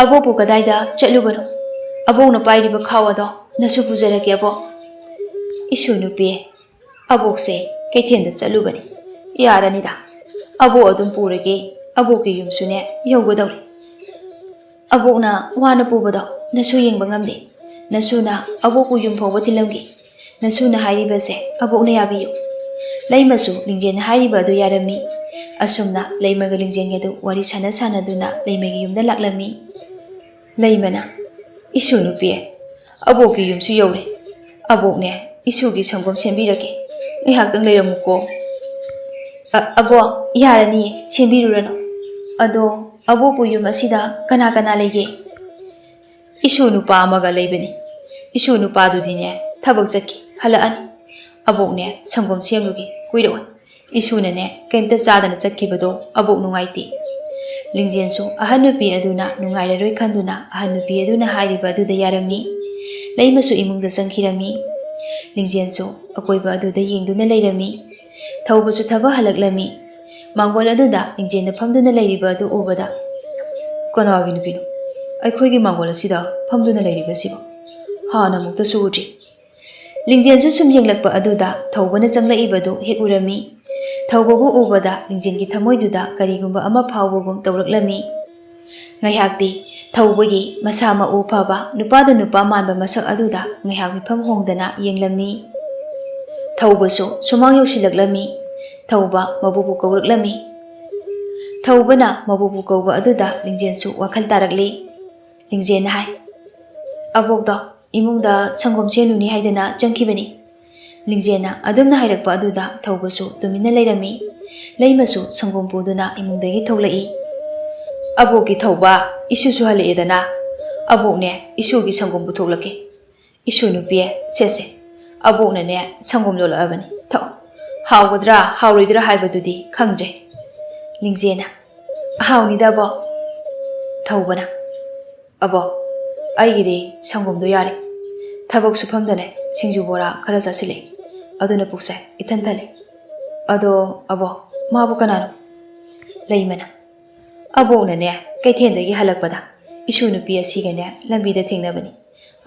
ꯑꯕꯣꯛꯄꯨ ꯀꯗꯥꯏꯗ ꯆꯠꯂꯨꯕꯅꯣ? ꯑꯕꯣꯛꯅ ꯄꯥꯏꯔꯤꯕ ꯈꯥꯎ ꯑꯗꯣ ꯅꯁꯨ ꯄꯨꯖꯔꯛꯀꯦ ꯑꯕꯣꯛ꯫ ꯏꯁꯨ ꯅꯨꯄꯤ, ꯑꯕꯣꯛꯁꯦ ꯀꯩꯊꯦꯜꯗ ꯆꯠꯂꯨꯕꯅꯤ, ꯌꯥꯔꯅꯤꯗ, ꯑꯕꯣꯛ ꯑꯗꯨꯝ ꯄꯨꯔꯒꯦ, ꯑꯕꯣꯛꯀꯤ ꯌꯨꯝꯁꯨꯅꯦ ꯌꯧꯒꯗꯧꯔꯦ꯫ ꯑꯕꯣꯛꯅ ꯋꯥꯅ ꯄꯨꯕꯗꯣ ꯅꯁꯨ ꯌꯦꯡꯕ ꯉꯝꯗꯦ, ꯅꯁꯨꯅ ꯑꯕꯣꯛꯄꯨ ꯌꯨꯝ ꯐꯥꯎꯕ ꯊꯤꯜꯂꯝꯒꯦ꯫ ꯅꯁꯨꯅ ꯍꯥꯏꯔꯤꯕꯁꯦ ꯑꯕꯣꯛꯅ ꯌꯥꯕꯤꯌꯨ꯫ ꯂꯩꯃꯁꯨ ꯂꯤꯡꯖꯦꯜꯅ ꯍꯥꯏꯔꯤꯕ ꯑꯗꯨ ꯌꯥꯔꯝꯃꯤ꯫ ꯑꯁꯨꯝꯅ ꯂꯩꯃꯒ ꯂꯤꯡꯖꯦꯜꯒꯗꯨ ꯋꯥꯔꯤ ꯁꯥꯟꯅꯗꯨꯅ ꯂꯩꯃꯒꯤ ꯌꯨꯝꯗ ꯂꯥꯛꯂꯝꯃꯤ꯫ ꯂꯩꯃꯅ, ꯏꯁꯨ ꯅꯨꯄꯤ, ꯑꯕꯣꯛꯀꯤ ꯌꯨꯝꯁꯨ ꯌꯧꯔꯦ, ꯑꯕꯣꯛꯅꯦ ꯏꯁꯨꯒꯤ ꯁꯪꯒꯣꯝ ꯁꯦꯝꯕꯤꯔꯛꯀꯦ, ꯉꯥꯏꯍꯥꯛꯇꯪ ꯂꯩꯔꯝꯃꯨꯀꯣ꯫ ꯑꯕꯣꯛ, ꯌꯥꯔꯅꯤꯌꯦ, ꯁꯦꯝꯕꯤꯔꯨꯔꯅꯨ꯫ ꯑꯗꯣ ꯑꯕꯣꯛꯄꯨ ꯌꯨꯝ ꯑꯁꯤꯗ ꯀꯅꯥ ꯂꯩꯒꯦ? ꯏꯁꯨ ꯅꯨꯄꯥ ꯑꯃꯒ ꯂꯩꯕꯅꯤ꯫ ꯏꯁꯨ ꯅꯨꯄꯥꯗꯨꯗꯤꯅꯦ ꯊꯕꯛ ꯆꯠꯈꯤ, ꯍꯜꯂꯛꯑꯅꯤ꯫ ꯑꯕꯣꯛꯅꯦ ꯁꯪꯒꯣꯝ ꯁꯦꯝꯂꯨꯒꯦ, ꯀꯨꯏꯔꯛꯑꯣꯏ꯫ ꯏꯁꯨꯅꯅꯦ ꯀꯩꯝꯇ ꯆꯥꯗꯅ ꯆꯠꯈꯤꯕꯗꯣ ꯑꯕꯣꯛ ꯅꯨꯡꯉꯥꯏꯇꯦ꯫ ꯂꯤꯡꯖꯦꯟꯁꯨ ꯑꯍꯟ ꯅꯨꯄꯤ ꯑꯗꯨꯅ ꯅꯨꯡꯉꯥꯏꯔꯔꯣꯏ ꯈꯟꯗꯨꯅ ꯑꯍꯟ ꯅꯨꯄꯤ ꯑꯗꯨꯅ ꯍꯥꯏꯔꯤꯕ ꯑꯗꯨꯗ ꯌꯥꯔꯝꯃꯤ꯫ ꯂꯩꯃꯁꯨ ꯏꯃꯨꯡꯗ ꯆꯪꯈꯤꯔꯝꯃꯤ꯫ ꯂꯤꯡꯖꯦꯟꯁꯨ ꯑꯀꯣꯏꯕ ꯑꯗꯨꯗ ꯌꯦꯡꯗꯨꯅ ꯂꯩꯔꯝꯃꯤ꯫ ꯊꯧꯕꯁꯨ ꯊꯕꯛ ꯍꯜꯂꯛꯂꯝꯃꯤ꯫ ꯃꯥꯡꯒꯣꯜ ꯑꯗꯨꯗ ꯂꯤꯡꯖꯦꯟꯅ ꯐꯝꯗꯨꯅ ꯂꯩꯔꯤꯕ ꯑꯗꯨ ꯎꯕꯗ, "ꯀꯅꯥꯒꯤ ꯅꯨꯄꯤꯅꯣ ꯑꯩꯈꯣꯏꯒꯤ ꯃꯥꯡꯒꯣꯜ ꯑꯁꯤꯗ ꯐꯝꯗꯨꯅ ꯂꯩꯔꯤꯕꯁꯤꯕꯣ? ꯍꯥꯟꯅ ꯑꯃꯨꯛꯇꯁꯨ ꯎꯗ꯭ꯔꯤ." ꯂꯤꯡꯖꯦꯟꯁꯨ ꯁꯨꯝ ꯌꯦꯡꯂꯛꯄ ꯑꯗꯨꯗ ꯊꯧꯕꯅ ꯆꯪꯂꯛꯏꯕꯗꯨ ꯍꯦꯛ ꯎꯔꯝꯃꯤ꯫ ꯊꯧꯕꯕꯨ ꯎꯕꯗ ꯂꯤꯡꯖꯦꯟꯒꯤ ꯊꯃꯣꯏꯗꯨꯗ ꯀꯔꯤꯒꯨꯝꯕ ꯑꯃ ꯐꯥꯎꯕꯒꯨꯝ ꯇꯧꯔꯛꯂꯝꯃꯤ꯫ ꯉꯥꯏꯍꯥꯛꯇꯤ ꯊꯧꯕꯒꯤ ꯃꯁꯥ ꯃꯎ ꯐꯕ ꯅꯨꯄꯥꯗ ꯅꯨꯄꯥ ꯃꯥꯟꯕ ꯃꯁꯛ ꯑꯗꯨꯗ ꯉꯥꯏꯍꯥꯛ ꯃꯤꯐꯝ ꯍꯣꯡꯗꯅ ꯌꯦꯡꯂꯝꯃꯤ꯫ ꯊꯧꯕꯁꯨ ꯁꯨꯃꯥꯡ ꯌꯧꯁꯤꯜꯂꯛꯂꯝꯃꯤ꯫ ꯊꯧꯕ ꯃꯕꯨꯕꯨ ꯀꯧꯔꯛꯂꯝꯃꯤ꯫ ꯊꯧꯕꯅ ꯃꯕꯨꯕꯨ ꯀꯧꯕ ꯑꯗꯨꯗ ꯂꯤꯡꯖꯦꯟꯁꯨ ꯋꯥꯈꯜ ꯇꯥꯔꯛꯂꯤ꯫ ꯂꯤꯡꯖꯦꯟꯅ ꯍꯥꯏ, "ꯑꯕꯣꯛꯇꯣ ꯏꯃꯨꯡꯗ ꯁꯪꯒꯣꯝ ꯁꯦꯝꯂꯨꯅꯤ ꯍꯥꯏꯗꯅ ꯆꯪꯈꯤꯕꯅꯤ." ꯂꯤꯡꯖꯦꯟꯅ ꯑꯗꯨꯝꯅ ꯍꯥꯏꯔꯛꯄ ꯑꯗꯨꯗ ꯊꯧꯕꯁꯨ ꯇꯨꯃꯤꯟꯅ ꯂꯩꯔꯝꯃꯤ꯫ ꯂꯩꯃꯁꯨ ꯁꯪꯒꯣꯝ ꯄꯨꯗꯨꯅ ꯏꯃꯨꯡꯗꯒꯤ ꯊꯣꯛꯂꯛꯏ꯫ "ꯑꯕꯣꯛꯀꯤ ꯊꯧꯕ, ꯏꯁꯨꯁꯨ ꯍꯜꯂꯛꯑꯦꯗꯅ. ꯑꯕꯣꯛꯅꯦ ꯏꯁꯨꯒꯤ ꯁꯪꯒꯣꯝ ꯄꯨꯊꯣꯛꯂꯛꯀꯦ. ꯏꯁꯨ ꯅꯨꯄꯤ, ꯁꯦꯁꯦ, ꯑꯕꯣꯛꯅꯅꯦ ꯁꯪꯒꯣꯝ ꯂꯣꯜꯂꯛꯑꯕꯅꯤ. ꯊꯛꯑꯣ. ꯍꯥꯎꯒꯗ꯭ꯔꯥ ꯍꯥꯎꯔꯣꯏꯗ꯭ꯔꯥ ꯍꯥꯏꯕꯗꯨꯗꯤ ꯈꯪꯗ꯭ꯔꯦ." ꯂꯤꯡꯖꯦꯟꯅ, "ꯍꯥꯎꯅꯤꯗ ꯑꯕꯣꯛ." ꯊꯧꯕꯅ, "ꯑꯕꯣꯛ, ꯑꯩꯒꯤꯗꯤ ꯁꯪꯒꯣꯝꯗꯣ ꯌꯥꯔꯦ. ꯊꯕꯛ ꯁꯨꯐꯝꯗꯅꯦ ꯁꯤꯡꯖꯨ ꯕꯣꯔꯥ ꯈꯔ ꯆꯥꯁꯤꯜꯂꯛꯏ. ꯑꯗꯨꯅ ꯄꯨꯛꯁꯦ ꯏꯊꯟ ꯊꯜꯂꯦ. ꯑꯗꯣ ꯑꯕꯣꯛ, ꯃꯥꯕꯨ ꯀꯅꯥꯅꯣ?" ꯂꯩꯃꯅ, "ꯑꯕꯣꯛꯅꯅꯦ ꯀꯩꯊꯦꯜꯗꯒꯤ ꯍꯜꯂꯛꯄꯗ ꯏꯁꯨ ꯅꯨꯄꯤ ꯑꯁꯤꯒꯅꯦ ꯂꯝꯕꯤꯗ ꯊꯦꯡꯅꯕꯅꯤ.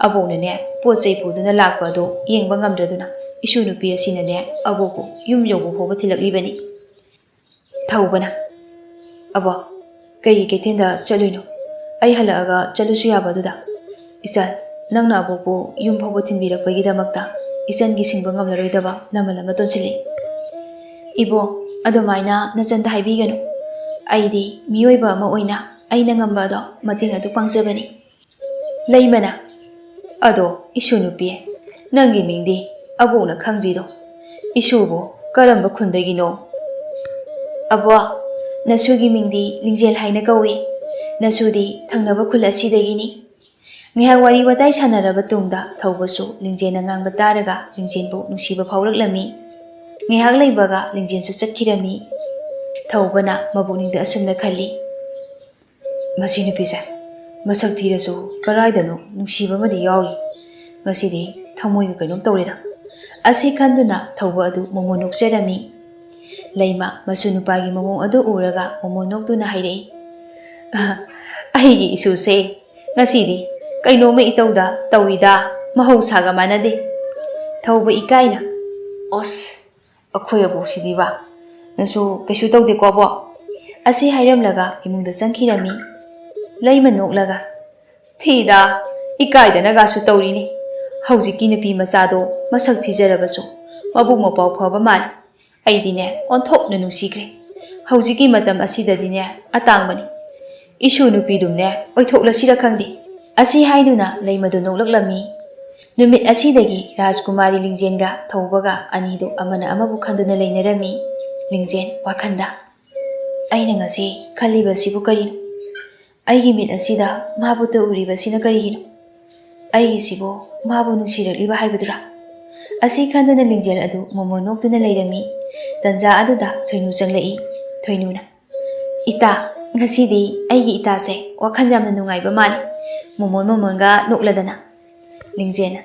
ꯑꯕꯣꯛꯅꯅꯦ ꯄꯣꯠ ꯆꯩ ꯄꯨꯗꯨꯅ ꯂꯥꯛꯄ ꯑꯗꯣ ꯌꯦꯡꯕ ꯉꯝꯗ꯭ꯔꯗꯨꯅ ꯏꯁꯨ ꯅꯨꯄꯤ ꯑꯁꯤꯅꯅꯦ ꯑꯕꯣꯛꯄꯨ ꯌꯨꯝ ꯌꯧꯕ ꯐꯥꯎꯕ ꯊꯤꯜꯂꯛꯂꯤꯕꯅꯤ." ꯊꯧꯕꯅ, "ꯑꯕꯣꯛ, ꯀꯩꯒꯤ ꯀꯩꯊꯦꯜꯗ ꯆꯠꯂꯨꯏꯅꯣ? ꯑꯩ ꯍꯜꯂꯛꯑꯒ ꯆꯠꯂꯨꯁꯨ ꯌꯥꯕ ꯑꯗꯨꯗ. ꯏꯆꯟ, ꯅꯪꯅ ꯑꯕꯣꯛꯄꯨ ꯌꯨꯝ ꯐꯥꯎꯕ ꯊꯤꯟꯕꯤꯔꯛꯄꯒꯤꯗꯃꯛꯇ ꯏꯆꯟꯒꯤ ꯁꯤꯡꯕ ꯉꯝꯂꯔꯣꯏꯗꯕ ꯂꯃꯟ ꯑꯃ ꯇꯣꯟꯁꯤꯜꯂꯤ." "ꯏꯕꯣ, ꯑꯗꯨꯃꯥꯏꯅ ꯅꯆꯟꯗ ꯍꯥꯏꯕꯤꯒꯅꯨ. ꯑꯩꯗꯤ ꯃꯤꯑꯣꯏꯕ ꯑꯃ ꯑꯣꯏꯅ ꯑꯩꯅ ꯉꯝꯕ ꯑꯗꯣ ꯃꯇꯦꯡ ꯑꯗꯨ ꯄꯥꯡꯖꯕꯅꯤ." ꯂꯩꯃꯅ, "ꯑꯗꯣ ꯏꯁꯨ ꯅꯨꯄꯤ, ꯅꯪꯒꯤ ꯃꯤꯡꯗꯤ ꯑꯕꯣꯛꯅ ꯈꯪꯗ꯭ꯔꯤꯗꯣ. ꯏꯁꯨꯕꯨ ꯀꯔꯝꯕ ꯈꯨꯟꯗꯒꯤꯅꯣ?" "ꯑꯕꯣꯛ, ꯅꯁꯨꯒꯤ ꯃꯤꯡꯗꯤ ꯂꯤꯡꯖꯦꯜ ꯍꯥꯏꯅ ꯀꯧꯏ. ꯅꯁꯨꯗꯤ ꯊꯪꯅꯕ ꯈꯨꯜ ꯑꯁꯤꯗꯒꯤꯅꯤ." ꯉꯥꯏꯍꯥꯛ ꯋꯥꯔꯤ ꯋꯥꯇꯥꯏ ꯁꯥꯟꯅꯔꯕ ꯇꯨꯡꯗ ꯊꯧꯕꯁꯨ ꯂꯤꯡꯖꯦꯟꯅ ꯉꯥꯡꯕ ꯇꯥꯔꯒ ꯂꯤꯡꯖꯦꯟꯕꯨ ꯅꯨꯡꯁꯤꯕ ꯐꯥꯎꯔꯛꯂꯝꯃꯤ꯫ ꯉꯥꯏꯍꯥꯛ ꯂꯩꯕꯒ ꯂꯤꯡꯖꯦꯟꯁꯨ ꯆꯠꯈꯤꯔꯝꯃꯤ꯫ ꯊꯧꯕꯅ ꯃꯕꯨꯛꯅꯤꯡꯗ ꯑꯁꯨꯝꯅ ꯈꯜꯂꯤ, "ꯃꯁꯤ ꯅꯨꯄꯤꯁꯦ ꯃꯁꯛ ꯊꯤꯔꯁꯨ ꯀꯔꯥꯏꯗꯅꯣ ꯅꯨꯡꯁꯤꯕ ꯑꯃꯗꯤ ꯌꯥꯎꯔꯤ. ꯉꯁꯤꯗꯤ ꯊꯃꯣꯏꯒ ꯀꯩꯅꯣꯝ ꯇꯧꯔꯦꯗ." ꯑꯁꯤ ꯈꯟꯗꯨꯅ ꯊꯧꯕ ꯑꯗꯨ ꯃꯣꯃꯣꯟ ꯅꯣꯛꯆꯔꯝꯃꯤ꯫ ꯂꯩꯃ ꯃꯁꯨ ꯅꯨꯄꯥꯒꯤ ꯃꯑꯣꯡ ꯑꯗꯨ ꯎꯔꯒ ꯃꯣꯃꯣꯟ ꯅꯣꯛꯇꯨꯅ ꯍꯥꯏꯔꯛꯏ, "ꯑꯩꯒꯤ ꯏꯁꯨꯁꯦ ꯉꯁꯤꯗꯤ ꯀꯩꯅꯣꯝꯃ ꯏꯇꯧꯗ ꯇꯧꯏꯗ, ꯃꯍꯧꯁꯥꯒ ꯃꯥꯟꯅꯗꯦ." ꯊꯧꯕ ꯏꯀꯥꯏꯅ, "ꯑꯣꯁ, ꯑꯩꯈꯣꯏ ꯑꯕꯣꯛꯁꯤꯗꯤꯕ, ꯅꯪꯁꯨ ꯀꯩꯁꯨ ꯇꯧꯗꯦꯀꯣ ꯑꯕꯣꯛ?" ꯑꯁꯤ ꯍꯥꯏꯔꯝꯂꯒ ꯏꯃꯨꯡꯗ ꯆꯪꯈꯤꯔꯝꯃꯤ꯫ ꯂꯩꯃ ꯅꯣꯛꯂꯒ, "ꯊꯤꯗ, ꯏꯀꯥꯏꯗꯅꯒꯁꯨ ꯇꯧꯔꯤꯅꯤ. ꯍꯧꯖꯤꯛꯀꯤ ꯅꯨꯄꯤ ꯃꯆꯥꯗꯣ ꯃꯁꯛ ꯊꯤꯖꯔꯕꯁꯨ ꯃꯕꯨꯛ ꯃꯄꯥꯎ ꯐꯕ ꯃꯥꯜꯂꯤ. ꯑꯩꯗꯤꯅꯦ ꯑꯣꯟꯊꯣꯛꯅ ꯅꯨꯡꯁꯤꯈ꯭ꯔꯦ. ꯍꯧꯖꯤꯛꯀꯤ ꯃꯇꯝ ꯑꯁꯤꯗꯗꯤꯅꯦ ꯑꯇꯥꯡꯕꯅꯤ. ꯏꯁꯨ ꯅꯨꯄꯤꯗꯨꯝꯅꯦ ꯑꯣꯏꯊꯣꯛꯂꯁꯤꯔ ꯈꯪꯗꯦ." ꯑꯁꯤ ꯍꯥꯏꯗꯨꯅ ꯂꯩꯃꯗꯨ ꯅꯣꯛꯂꯛꯂꯝꯃꯤ꯫ ꯅꯨꯃꯤꯠ ꯑꯁꯤꯗꯒꯤ ꯔꯥꯖꯀꯨꯃꯥꯔꯤ ꯂꯤꯡꯖꯦꯟꯒ ꯊꯧꯕꯒ ꯑꯅꯤꯗꯨ ꯑꯃꯅ ꯑꯃꯕꯨ ꯈꯟꯗꯨꯅ ꯂꯩꯅꯔꯝꯃꯤ꯫ ꯂꯤꯡꯖꯦꯟ ꯋꯥꯈꯟꯗ, "ꯑꯩꯅ ꯉꯁꯤ ꯈꯜꯂꯤꯕꯁꯤꯕꯨ ꯀꯔꯤꯅꯣ? ꯑꯩꯒꯤ ꯃꯤꯠ ꯑꯁꯤꯗ ꯃꯥꯕꯨꯇ ꯎꯔꯤꯕꯁꯤꯅ ꯀꯔꯤꯒꯤꯅꯣ? ꯑꯩꯒꯤꯁꯤꯕꯨ ꯃꯥꯕꯨ ꯅꯨꯡꯁꯤꯔꯛꯂꯤꯕ ꯍꯥꯏꯕꯗꯨꯔꯥ?" ꯑꯁꯤ ꯈꯟꯗꯨꯅ ꯂꯤꯡꯖꯦꯜ ꯑꯗꯨ ꯃꯣꯃꯣꯟ ꯅꯣꯛꯇꯨꯅ ꯂꯩꯔꯝꯃꯤ꯫ ꯇꯟꯖꯥ ꯑꯗꯨꯗ ꯊꯣꯏꯅꯨ ꯆꯪꯂꯛꯏ꯫ ꯊꯣꯏꯅꯨꯅ, "ꯏꯇꯥ, ꯉꯁꯤꯗꯤ ꯑꯩꯒꯤ ꯏꯇꯥꯁꯦ ꯋꯥꯈꯜ ꯌꯥꯝꯅ ꯅꯨꯡꯉꯥꯏꯕ ꯃꯥꯜꯂꯤ. ꯃꯣꯃꯣꯟꯒ ꯅꯣꯛꯂꯗꯅ." ꯂꯤꯡꯖꯦꯟꯅ,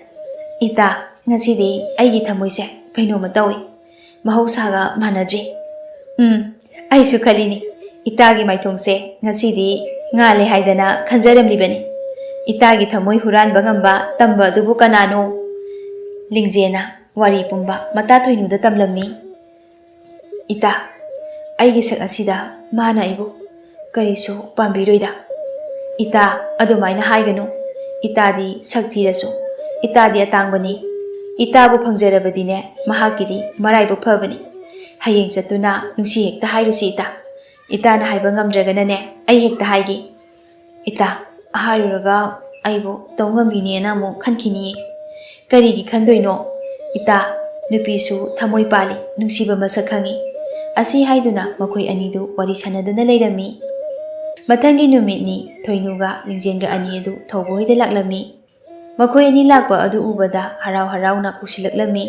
"ꯏꯇꯥ, ꯉꯁꯤꯗꯤ ꯑꯩꯒꯤ ꯊꯃꯣꯏꯁꯦ ꯀꯩꯅꯣꯝꯃ ꯇꯧꯏ. ꯃꯍꯧꯁꯥꯒ ꯃꯥꯟꯅꯗ꯭ꯔꯤ. ꯑꯩꯁꯨ ꯈꯜꯂꯤꯅꯤ. ꯏꯇꯥꯒꯤ ꯃꯥꯏꯊꯣꯡꯁꯦ ꯉꯁꯤꯗꯤ ꯉꯥꯜꯂꯦ ꯍꯥꯏꯗꯅ ꯈꯟꯖꯔꯝꯂꯤꯕꯅꯤ. ꯏꯇꯥꯒꯤ ꯊꯃꯣꯏ ꯍꯨꯔꯥꯟꯕ ꯉꯝꯕ ꯇꯝꯕ ꯑꯗꯨꯕꯨ ꯀꯅꯥꯅꯣ?" ꯂꯤꯡꯖꯦꯟꯅ ꯋꯥꯔꯤ ꯄꯨꯝꯕ ꯃꯇꯥ ꯊꯣꯏꯅꯨꯗ ꯇꯝꯂꯝꯃꯤ꯫ "ꯏꯇꯥ, ꯑꯩꯒꯤ ꯁꯛ ꯑꯁꯤꯗ ꯃꯥꯅ ꯑꯩꯕꯨ ꯀꯔꯤꯁꯨ ꯄꯥꯝꯕꯤꯔꯣꯏꯗ. ꯏꯇꯥ, ꯑꯗꯨꯃꯥꯏꯅ ꯍꯥꯏꯒꯅꯨ. ꯏꯇꯥꯗꯤ ꯁꯛ ꯊꯤꯔꯁꯨ ꯏꯇꯥꯗꯤ ꯑꯇꯥꯡꯕꯅꯤ. ꯏꯇꯥꯕꯨ ꯐꯪꯖꯔꯕꯗꯤꯅꯦ ꯃꯍꯥꯛꯀꯤꯗꯤ ꯃꯔꯥꯏꯕꯛ ꯐꯕꯅꯤ. ꯍꯌꯦꯡ ꯆꯠꯇꯨꯅ ꯅꯨꯡꯁꯤ ꯍꯦꯛꯇ ꯍꯥꯏꯔꯨꯁꯤ ꯏꯇꯥ. ꯏꯇꯥꯅ ꯍꯥꯏꯕ ꯉꯝꯗ꯭ꯔꯒꯅꯅꯦ ꯑꯩ ꯍꯦꯛꯇ ꯍꯥꯏꯒꯦ. ꯏꯇꯥ, ꯍꯥꯏꯔꯨꯔꯒ ꯑꯩꯕꯨ ꯇꯧ ꯉꯝꯕꯤꯅꯦꯅ ꯑꯃꯨꯛ ꯈꯟꯈꯤꯅꯤꯌꯦ." "ꯀꯔꯤꯒꯤ ꯈꯟꯗꯣꯏꯅꯣ? ꯏꯇꯥ, ꯅꯨꯄꯤꯁꯨ ꯊꯃꯣꯏ ꯄꯥꯜꯂꯤ, ꯅꯨꯡꯁꯤꯕ ꯃꯁꯛ ꯈꯪꯉꯤ." ꯑꯁꯤ ꯍꯥꯏꯗꯨꯅ ꯃꯈꯣꯏ ꯑꯅꯤꯗꯨ ꯋꯥꯔꯤ ꯁꯥꯟꯅꯗꯨꯅ ꯂꯩꯔꯝꯃꯤ꯫ ꯃꯊꯪꯒꯤ ꯅꯨꯃꯤꯠꯅꯤ ꯊꯣꯏꯅꯨꯒ ꯂꯤꯡꯖꯦꯟꯒ ꯑꯅꯤ ꯑꯗꯨ ꯊꯧꯕ ꯍꯣꯏꯗ ꯂꯥꯛꯂꯝꯃꯤ꯫ ꯃꯈꯣꯏ ꯑꯅꯤ ꯂꯥꯛꯄ ꯑꯗꯨ ꯎꯕꯗ ꯍꯔꯥꯎ ꯍꯔꯥꯎꯅ ꯀꯧꯁꯤꯜꯂꯛꯂꯝꯃꯤ꯫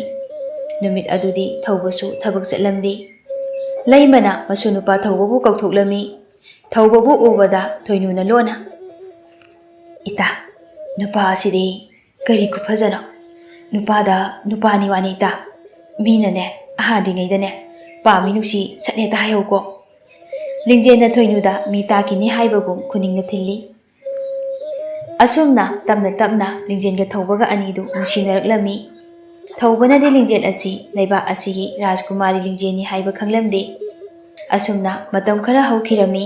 ꯅꯨꯃꯤꯠ ꯑꯗꯨꯗꯤ ꯊꯧꯕꯁꯨ ꯊꯕꯛ ꯆꯠꯂꯝꯗꯦ꯫ ꯂꯩꯃꯅ ꯃꯁꯨ ꯅꯨꯄꯥ ꯊꯧꯕꯕꯨ ꯀꯧꯊꯣꯛꯂꯝꯃꯤ꯫ ꯊꯧꯕꯕꯨ ꯎꯕꯗ ꯊꯣꯏꯅꯨꯅ ꯂꯣꯟꯅ "ꯏꯇꯥ, ꯅꯨꯄꯥ ꯑꯁꯤꯗꯤ ꯀꯔꯤ ꯈꯨꯐꯖꯅꯣ? ꯅꯨꯄꯥꯗ ꯅꯨꯄꯥꯅꯤ ꯋꯥꯅꯤ ꯏꯇꯥ. ꯃꯤꯅꯅꯦ ꯑꯍꯥꯟꯗ꯭ꯔꯤꯉꯩꯗꯅꯦ ꯄꯥꯝꯃꯤ ꯅꯨꯡꯁꯤ ꯁꯠ ꯍꯦꯛꯇ ꯍꯥꯏꯍꯧꯀꯣ." ꯂꯤꯡꯖꯦꯟꯅ ꯊꯣꯏꯅꯨꯗ ꯃꯤ ꯇꯥꯈꯤꯅꯤ ꯍꯥꯏꯕꯒꯨꯝ ꯈꯨꯅꯤꯡꯅ ꯊꯤꯜꯂꯤ꯫ ꯑꯁꯨꯝꯅ ꯇꯞꯅ ꯇꯞꯅ ꯂꯤꯡꯖꯦꯟꯒ ꯊꯧꯕꯒ ꯑꯅꯤꯗꯨ ꯅꯨꯡꯁꯤꯅꯔꯛꯂꯝꯃꯤ꯫ ꯊꯧꯕꯅꯗꯤ ꯂꯤꯡꯖꯦꯟ ꯑꯁꯤ ꯂꯩꯕꯥꯛ ꯑꯁꯤꯒꯤ ꯔꯥꯖꯀꯨꯃꯥꯔꯤ ꯂꯤꯡꯖꯦꯟꯅꯤ ꯍꯥꯏꯕ ꯈꯪꯂꯝꯗꯦ꯫ ꯑꯁꯨꯝꯅ ꯃꯇꯝ ꯈꯔ ꯍꯧꯈꯤꯔꯝꯃꯤ꯫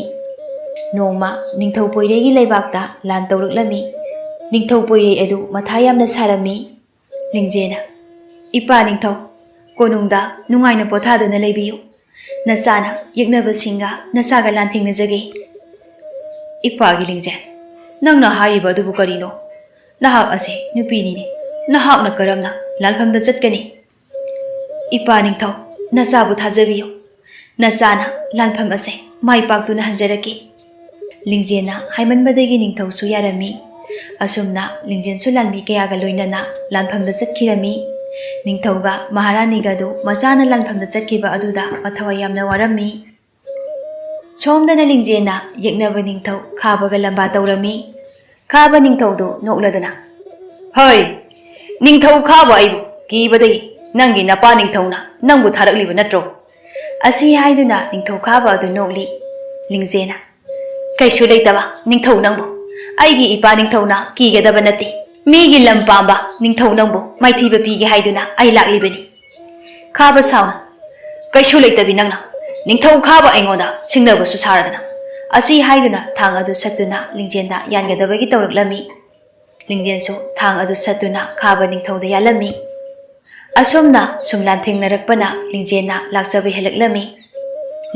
ꯅꯣꯡꯃ ꯅꯤꯡꯊꯧ ꯄꯣꯏꯔꯩꯒꯤ ꯂꯩꯕꯥꯛꯇ ꯂꯥꯟ ꯇꯧꯔꯛꯂꯝꯃꯤ꯫ ꯅꯤꯡꯊꯧ ꯄꯣꯏꯔꯩ ꯑꯗꯨ ꯃꯊꯥ ꯌꯥꯝꯅ ꯁꯥꯔꯝꯃꯤ꯫ ꯂꯤꯡꯖꯦꯟꯅ "ꯏꯄꯥ ꯅꯤꯡꯊꯧ, ꯀꯣꯅꯨꯡꯗ ꯅꯨꯡꯉꯥꯏꯅ ꯄꯣꯊꯥꯗꯨꯅ ꯂꯩꯕꯤꯌꯨ. ꯅꯆꯥꯅ ꯌꯦꯛꯅꯕꯁꯤꯡꯒ ꯅꯆꯥꯒ ꯂꯥꯟꯊꯦꯡꯅꯖꯒꯦ." "ꯏꯄꯥꯒꯤ ꯂꯤꯡꯖꯦꯟ, ꯅꯪꯅ ꯍꯥꯏꯔꯤꯕ ꯑꯗꯨꯕꯨ ꯀꯔꯤꯅꯣ? ꯅꯍꯥꯛ ꯑꯁꯦ ꯅꯨꯄꯤꯅꯤꯅꯦ. ꯅꯍꯥꯛꯅ ꯀꯔꯝꯅ ꯂꯥꯟꯐꯝꯗ ꯆꯠꯀꯅꯤ?" "ꯏꯄꯥ ꯅꯤꯡꯊꯧ, ꯅꯆꯥꯕꯨ ꯊꯥꯖꯕꯤꯌꯨ. ꯅꯆꯥꯅ ꯂꯥꯟꯐꯝ ꯑꯁꯦ ꯃꯥꯏ ꯄꯥꯛꯇꯨꯅ ꯍꯟꯖꯔꯛꯀꯦ." ꯂꯤꯡꯖꯦꯟꯅ ꯍꯥꯏꯃꯟꯕꯗꯒꯤ ꯅꯤꯡꯊꯧꯁꯨ ꯌꯥꯔꯝꯃꯤ꯫ ꯑꯁꯨꯝꯅ ꯂꯤꯡꯖꯦꯟꯁꯨ ꯂꯥꯟꯃꯤ ꯀꯌꯥꯒ ꯂꯣꯏꯅꯅ ꯂꯥꯟꯐꯝꯗ ꯆꯠꯈꯤꯔꯝꯃꯤ꯫ ꯅꯤꯡꯊꯧꯒ ꯃꯍꯥꯔꯥꯅꯤꯒꯗꯨ ꯃꯆꯥꯅ ꯂꯥꯟꯐꯝꯗ ꯆꯠꯈꯤꯕ ꯑꯗꯨꯗ ꯃꯊꯋꯥꯏ ꯌꯥꯝꯅ ꯋꯥꯔꯝꯃꯤ꯫ ꯁꯣꯝꯗꯅ ꯂꯤꯡꯖꯦꯟꯅ ꯌꯦꯛꯅꯕ ꯅꯤꯡꯊꯧ ꯈꯥꯕꯒ ꯂꯝꯕꯥ ꯇꯧꯔꯝꯃꯤ꯫ ꯈꯥꯕ ꯅꯤꯡꯊꯧꯗꯨ ꯅꯣꯛꯂꯗꯨꯅ "ꯍꯩ, ꯅꯤꯡꯊꯧ ꯈꯥꯕ ꯑꯩꯕꯨ ꯀꯤꯕꯗꯒꯤ ꯅꯪꯒꯤ ꯅꯄꯥ ꯅꯤꯡꯊꯧꯅ ꯅꯪꯕꯨ ꯊꯥꯔꯛꯂꯤꯕ ꯅꯠꯇ꯭ꯔꯣ?" ꯑꯁꯤ ꯍꯥꯏꯗꯨꯅ ꯅꯤꯡꯊꯧ ꯈꯥꯕ ꯑꯗꯨ ꯅꯣꯛꯂꯤ꯫ ꯂꯤꯡꯖꯦꯟꯅ "ꯀꯩꯁꯨ ꯂꯩꯇꯕ ꯅꯤꯡꯊꯧ ꯅꯪꯕꯨ ꯑꯩꯒꯤ ꯏꯄꯥ ꯅꯤꯡꯊꯧꯅ ꯀꯤꯒꯗꯕ ꯅꯠꯇꯦ. ꯃꯤꯒꯤ ꯂꯝ ꯄꯥꯝꯕ ꯅꯤꯡꯊꯧ ꯅꯪꯕꯨ ꯃꯥꯏꯊꯤꯕ ꯄꯤꯒꯦ ꯍꯥꯏꯗꯨꯅ ꯑꯩ ꯂꯥꯛꯂꯤꯕꯅꯤ." ꯈꯥꯕ ꯁꯥꯎꯅ "ꯀꯩꯁꯨ ꯂꯩꯇꯕꯤ ꯅꯪꯅ ꯅꯤꯡꯊꯧ ꯈꯥꯕ ꯑꯩꯉꯣꯟꯗ ꯁꯤꯡꯅꯕꯁꯨ ꯁꯥꯔꯗꯅ." ꯑꯁꯤ ꯍꯥꯏꯗꯨꯅ ꯊꯥꯡ ꯑꯗꯨ ꯁꯠꯇꯨꯅ ꯂꯤꯡꯖꯦꯟꯗ ꯌꯥꯟꯒꯗꯕꯒꯤ ꯇꯧꯔꯛꯂꯝꯃꯤ꯫ ꯂꯤꯡꯖꯦꯟꯁꯨ ꯊꯥꯡ ꯑꯗꯨ ꯁꯠꯇꯨꯅ ꯈꯥꯕ ꯅꯤꯡꯊꯧꯗ ꯌꯥꯜꯂꯝꯃꯤ꯫ ꯑꯁꯨꯝꯅ ꯁꯨꯝ ꯂꯥꯟꯊꯦꯡꯅꯔꯛꯄꯅ ꯂꯤꯡꯖꯦꯟꯅ ꯂꯥꯛꯆꯕ ꯍꯦꯜꯂꯛꯂꯝꯃꯤ꯫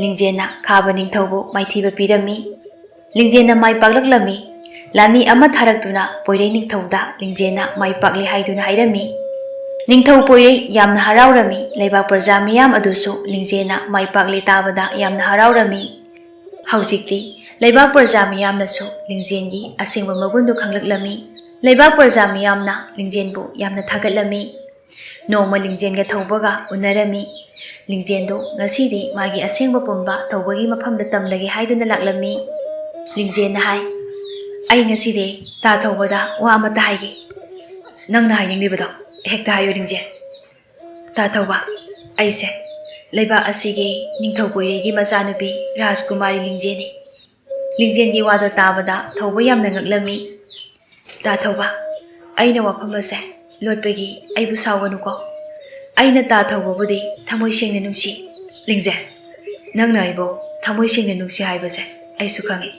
ꯂꯤꯡꯖꯦꯟꯅ ꯈꯥꯕ ꯅꯤꯡꯊꯧꯕꯨ ꯃꯥꯏꯊꯤꯕ ꯄꯤꯔꯝꯃꯤ꯫ ꯂꯤꯡꯖꯦꯟꯅ ꯃꯥꯏ ꯄꯥꯛꯂꯛꯂꯝꯃꯤ꯫ ꯂꯥꯟꯃꯤ ꯑꯃ ꯊꯥꯔꯛꯇꯨꯅ ꯄꯣꯏꯔꯩ ꯅꯤꯡꯊꯧꯗ ꯂꯤꯡꯖꯦꯟꯅ ꯃꯥꯏ ꯄꯥꯛꯂꯦ ꯍꯥꯏꯗꯨꯅ ꯍꯥꯏꯔꯝꯃꯤ꯫ ꯅꯤꯡꯊꯧ ꯄꯣꯏꯔꯩ ꯌꯥꯝꯅ ꯍꯔꯥꯎꯔꯝꯃꯤ꯫ ꯂꯩꯕꯥꯛ ꯄ꯭ꯔꯖꯥ ꯃꯤꯌꯥꯝ ꯑꯗꯨꯁꯨ ꯂꯤꯡꯖꯦꯟꯅ ꯃꯥꯏ ꯄꯥꯛꯂꯦ ꯇꯥꯕꯗ ꯌꯥꯝꯅ ꯍꯔꯥꯎꯔꯝꯃꯤ꯫ ꯍꯧꯖꯤꯛꯇꯤ ꯂꯩꯕꯥꯛ ꯄ꯭ꯔꯖꯥ ꯃꯤꯌꯥꯝꯅꯁꯨ ꯂꯤꯡꯖꯦꯟꯒꯤ ꯑꯁꯦꯡꯕ ꯃꯒꯨꯟꯗꯨ ꯈꯪꯂꯛꯂꯝꯃꯤ꯫ ꯂꯩꯕꯥꯛ ꯄ꯭ꯔꯖꯥ ꯃꯤꯌꯥꯝꯅ ꯂꯤꯡꯖꯦꯟꯕꯨ ꯌꯥꯝꯅ ꯊꯥꯒꯠꯂꯝꯃꯤ꯫ ꯅꯣꯡꯃ ꯂꯤꯡꯖꯦꯟꯒ ꯊꯧꯕꯒ ꯎꯅꯔꯝꯃꯤ꯫ ꯂꯤꯡꯖꯦꯟꯗꯨ ꯉꯁꯤꯗꯤ ꯃꯥꯒꯤ ꯑꯁꯦꯡꯕ ꯄꯨꯟꯕ ꯊꯧꯕꯒꯤ ꯃꯐꯝꯗ ꯇꯝꯂꯒꯦ ꯍꯥꯏꯗꯨꯅ ꯂꯥꯛꯂꯝꯃꯤ꯫ ꯂꯤꯡꯖꯦꯟꯅ ꯍꯥꯏ "ꯑꯩ ꯉꯁꯤꯗꯤ ꯇꯥ ꯊꯧꯕꯗ ꯋꯥ ꯑꯃꯠꯇ ꯍꯥꯏꯒꯦ." "ꯅꯪꯅ ꯍꯥꯏꯅꯤꯡꯂꯤꯕꯗꯣ ꯍꯦꯛꯇ ꯍꯥꯏꯌꯨ ꯂꯤꯡꯖꯦꯟ." "ꯇꯥ ꯊꯧꯕ, ꯑꯩꯁꯦ ꯂꯩꯕꯥꯛ ꯑꯁꯤꯒꯤ ꯅꯤꯡꯊꯧ ꯄꯣꯏꯔꯩꯒꯤ ꯃꯆꯥꯅꯨꯄꯤ ꯔꯥꯖꯀꯨꯃꯥꯔꯤ ꯂꯤꯡꯖꯦꯟꯅꯤ." ꯂꯤꯡꯖꯦꯟꯒꯤ ꯋꯥꯗꯣ ꯇꯥꯕꯗ ꯊꯧꯕ ꯌꯥꯝꯅ ꯉꯛꯂꯝꯃꯤ꯫ "ꯇꯥ ꯊꯧꯕ, ꯑꯩꯅ ꯋꯥꯐꯝ ꯑꯁꯦ ꯂꯣꯠꯄꯒꯤ ꯑꯩꯕꯨ ꯁꯥꯎꯒꯅꯨꯀꯣ. ꯑꯩꯅ ꯇꯥ ꯊꯧꯕꯕꯨꯗꯤ ꯊꯃꯣꯏ ꯁꯦꯡꯅ ꯅꯨꯡꯁꯤ." "ꯂꯤꯡꯖꯦꯟ, ꯅꯪꯅ ꯑꯩꯕꯨ ꯊꯃꯣꯏ ꯁꯦꯡꯅ ꯅꯨꯡꯁꯤ ꯍꯥꯏꯕꯁꯦ ꯑꯩꯁꯨ ꯈꯪꯏ.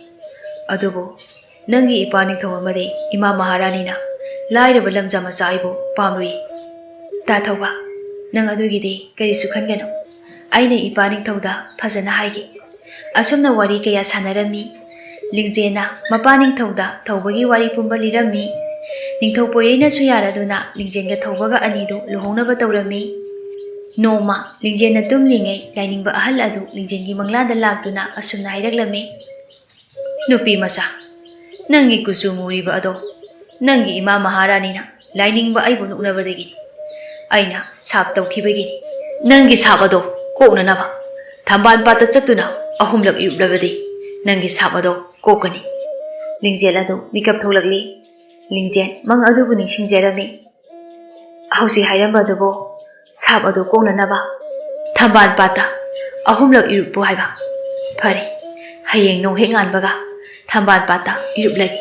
ꯑꯗꯨꯕꯨ ꯅꯪꯒꯤ ꯏꯄꯥ ꯅꯤꯡꯊꯧ ꯑꯃꯗꯤ ꯏꯃꯥ ꯃꯍꯥꯔꯥꯅꯤꯅ ꯂꯥꯏꯔꯕ ꯂꯝꯖꯥ ꯃꯆꯥ ꯑꯩꯕꯨ ꯄꯥꯝꯂꯨꯏ." "ꯇꯥ ꯊꯧꯕ, ꯅꯪ ꯑꯗꯨꯒꯤꯗꯤ ꯀꯔꯤꯁꯨ ꯈꯟꯒꯅꯨ. ꯑꯩꯅ ꯏꯄꯥ ꯅꯤꯡꯊꯧꯗ ꯐꯖꯅ ꯍꯥꯏꯒꯦ." ꯑꯁꯨꯝꯅ ꯋꯥꯔꯤ ꯀꯌꯥ ꯁꯥꯟꯅꯔꯝꯃꯤ꯫ ꯂꯤꯡꯖꯦꯟꯅ ꯃꯄꯥ ꯅꯤꯡꯊꯧꯗ ꯊꯧꯕꯒꯤ ꯋꯥꯔꯤ ꯄꯨꯝꯕ ꯂꯤꯔꯝꯃꯤ꯫ ꯅꯤꯡꯊꯧ ꯄꯣꯏꯔꯩꯅꯁꯨ ꯌꯥꯔꯗꯨꯅ ꯂꯤꯡꯖꯦꯟꯒ ꯊꯧꯕꯒ ꯑꯅꯤꯗꯨ ꯂꯨꯍꯣꯡꯅꯕ ꯇꯧꯔꯝꯃꯤ꯫ ꯅꯣꯡꯃ ꯂꯤꯡꯖꯦꯟꯅ ꯇꯨꯝꯂꯤꯉꯩ ꯂꯥꯏꯅꯤꯡꯕ ꯑꯍꯜ ꯑꯗꯨ ꯂꯤꯡꯖꯦꯟꯒꯤ ꯃꯪꯂꯥꯟꯗ ꯂꯥꯛꯇꯨꯅ ꯑꯁꯨꯝꯅ ꯍꯥꯏꯔꯛꯂꯝꯃꯤ꯫ "ꯅꯨꯄꯤ ꯃꯆꯥ, ꯅꯪꯒꯤ ꯀꯨꯆꯨ ꯃꯨꯔꯤꯕ ꯑꯗꯣ ꯅꯪꯒꯤ ꯏꯃꯥ ꯃꯍꯥꯔꯥꯅꯤꯅ ꯂꯥꯏꯅꯤꯡꯕ ꯑꯩꯕꯨ ꯅꯣꯛꯅꯕꯗꯒꯤꯅꯤ. ꯑꯩꯅ ꯁꯥꯞ ꯇꯧꯈꯤꯕꯒꯤꯅꯤ. ꯅꯪꯒꯤ ꯁꯥꯞ ꯑꯗꯣ ꯀꯣꯛꯅꯅꯕ ꯊꯝꯕꯥꯜ ꯄꯥꯠꯇ ꯆꯠꯇꯨꯅ 3 ꯏꯔꯨꯞꯂꯕꯗꯤ ꯅꯪꯒꯤ ꯁꯥꯞ ꯑꯗꯣ ꯀꯣꯛꯀꯅꯤ." ꯂꯤꯡꯖꯦꯟ ꯑꯗꯨ ꯃꯤꯀꯞ ꯊꯣꯛꯂꯛꯂꯤ꯫ ꯂꯤꯡꯖꯦꯟ ꯃꯪ ꯑꯗꯨꯕꯨ ꯅꯤꯡꯁꯤꯡꯖꯔꯝꯃꯤ꯫ ꯍꯧꯖꯤꯛ ꯍꯥꯏꯔꯝꯕꯗꯨꯕꯨ ꯁꯥꯞ ꯑꯗꯨ ꯀꯣꯛꯅꯅꯕ ꯊꯝꯕꯥꯜ ꯄꯥꯠꯇ 3 ꯏꯔꯨꯞꯄꯨ ꯍꯥꯏꯕ? ꯐꯔꯦ, ꯍꯌꯦꯡ ꯅꯣꯡ ꯍꯦꯛ ꯉꯥꯟꯕꯒ ꯊꯝꯕꯥꯜ ꯄꯥꯠꯇ ꯏꯔꯨꯞꯂꯒꯦ."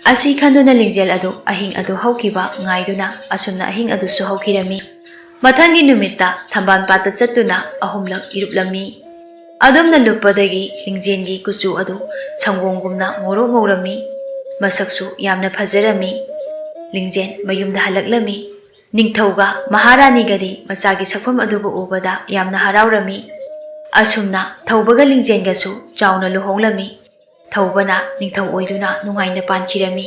ꯑꯁꯤ ꯈꯟꯗꯨꯅ ꯂꯤꯡꯖꯦꯟ ꯑꯗꯨ ꯑꯍꯤꯡ ꯑꯗꯨ ꯍꯧꯈꯤꯕ ꯉꯥꯏꯗꯨꯅ ꯑꯁꯨꯝꯅ ꯑꯍꯤꯡ ꯑꯗꯨꯁꯨ ꯍꯧꯈꯤꯔꯝꯃꯤ꯫ ꯃꯊꯪꯒꯤ ꯅꯨꯃꯤꯠꯇ ꯊꯝꯕꯥꯜ ꯄꯥꯠꯇ ꯆꯠꯇꯨꯅ 3 ꯏꯔꯨꯞꯂꯝꯃꯤ꯫ ꯑꯗꯨꯝꯅ ꯂꯨꯞꯄꯗꯒꯤ ꯂꯤꯡꯖꯦꯟꯒꯤ ꯀꯨꯆꯨ ꯑꯗꯨ ꯁꯪꯒꯣꯝꯒꯨꯝꯅ ꯉꯧꯔꯣꯛ ꯉꯧꯔꯝꯃꯤ꯫ ꯃꯁꯛꯁꯨ ꯌꯥꯝꯅ ꯐꯖꯔꯝꯃꯤ꯫ ꯂꯤꯡꯖꯦꯟ ꯃꯌꯨꯝꯗ ꯍꯜꯂꯛꯂꯝꯃꯤ꯫ ꯅꯤꯡꯊꯧꯒ ꯃꯍꯥꯔꯥꯅꯤꯒꯗꯤ ꯃꯆꯥꯒꯤ ꯁꯛꯐꯝ ꯑꯗꯨꯕꯨ ꯎꯕꯗ ꯌꯥꯝꯅ ꯍꯔꯥꯎꯔꯝꯃꯤ꯫ ꯑꯁꯨꯝꯅ ꯊꯧꯕꯒ ꯂꯤꯡꯖꯦꯟꯒꯁꯨ ꯆꯥꯎꯅ ꯂꯨꯍꯣꯡꯂꯝꯃꯤ꯫ ꯊꯧꯕꯅ ꯅꯤꯡꯊꯧ ꯑꯣꯏꯗꯨꯅ ꯅꯨꯡꯉꯥꯏꯅ ꯄꯥꯟꯈꯤꯔꯝꯃꯤ꯫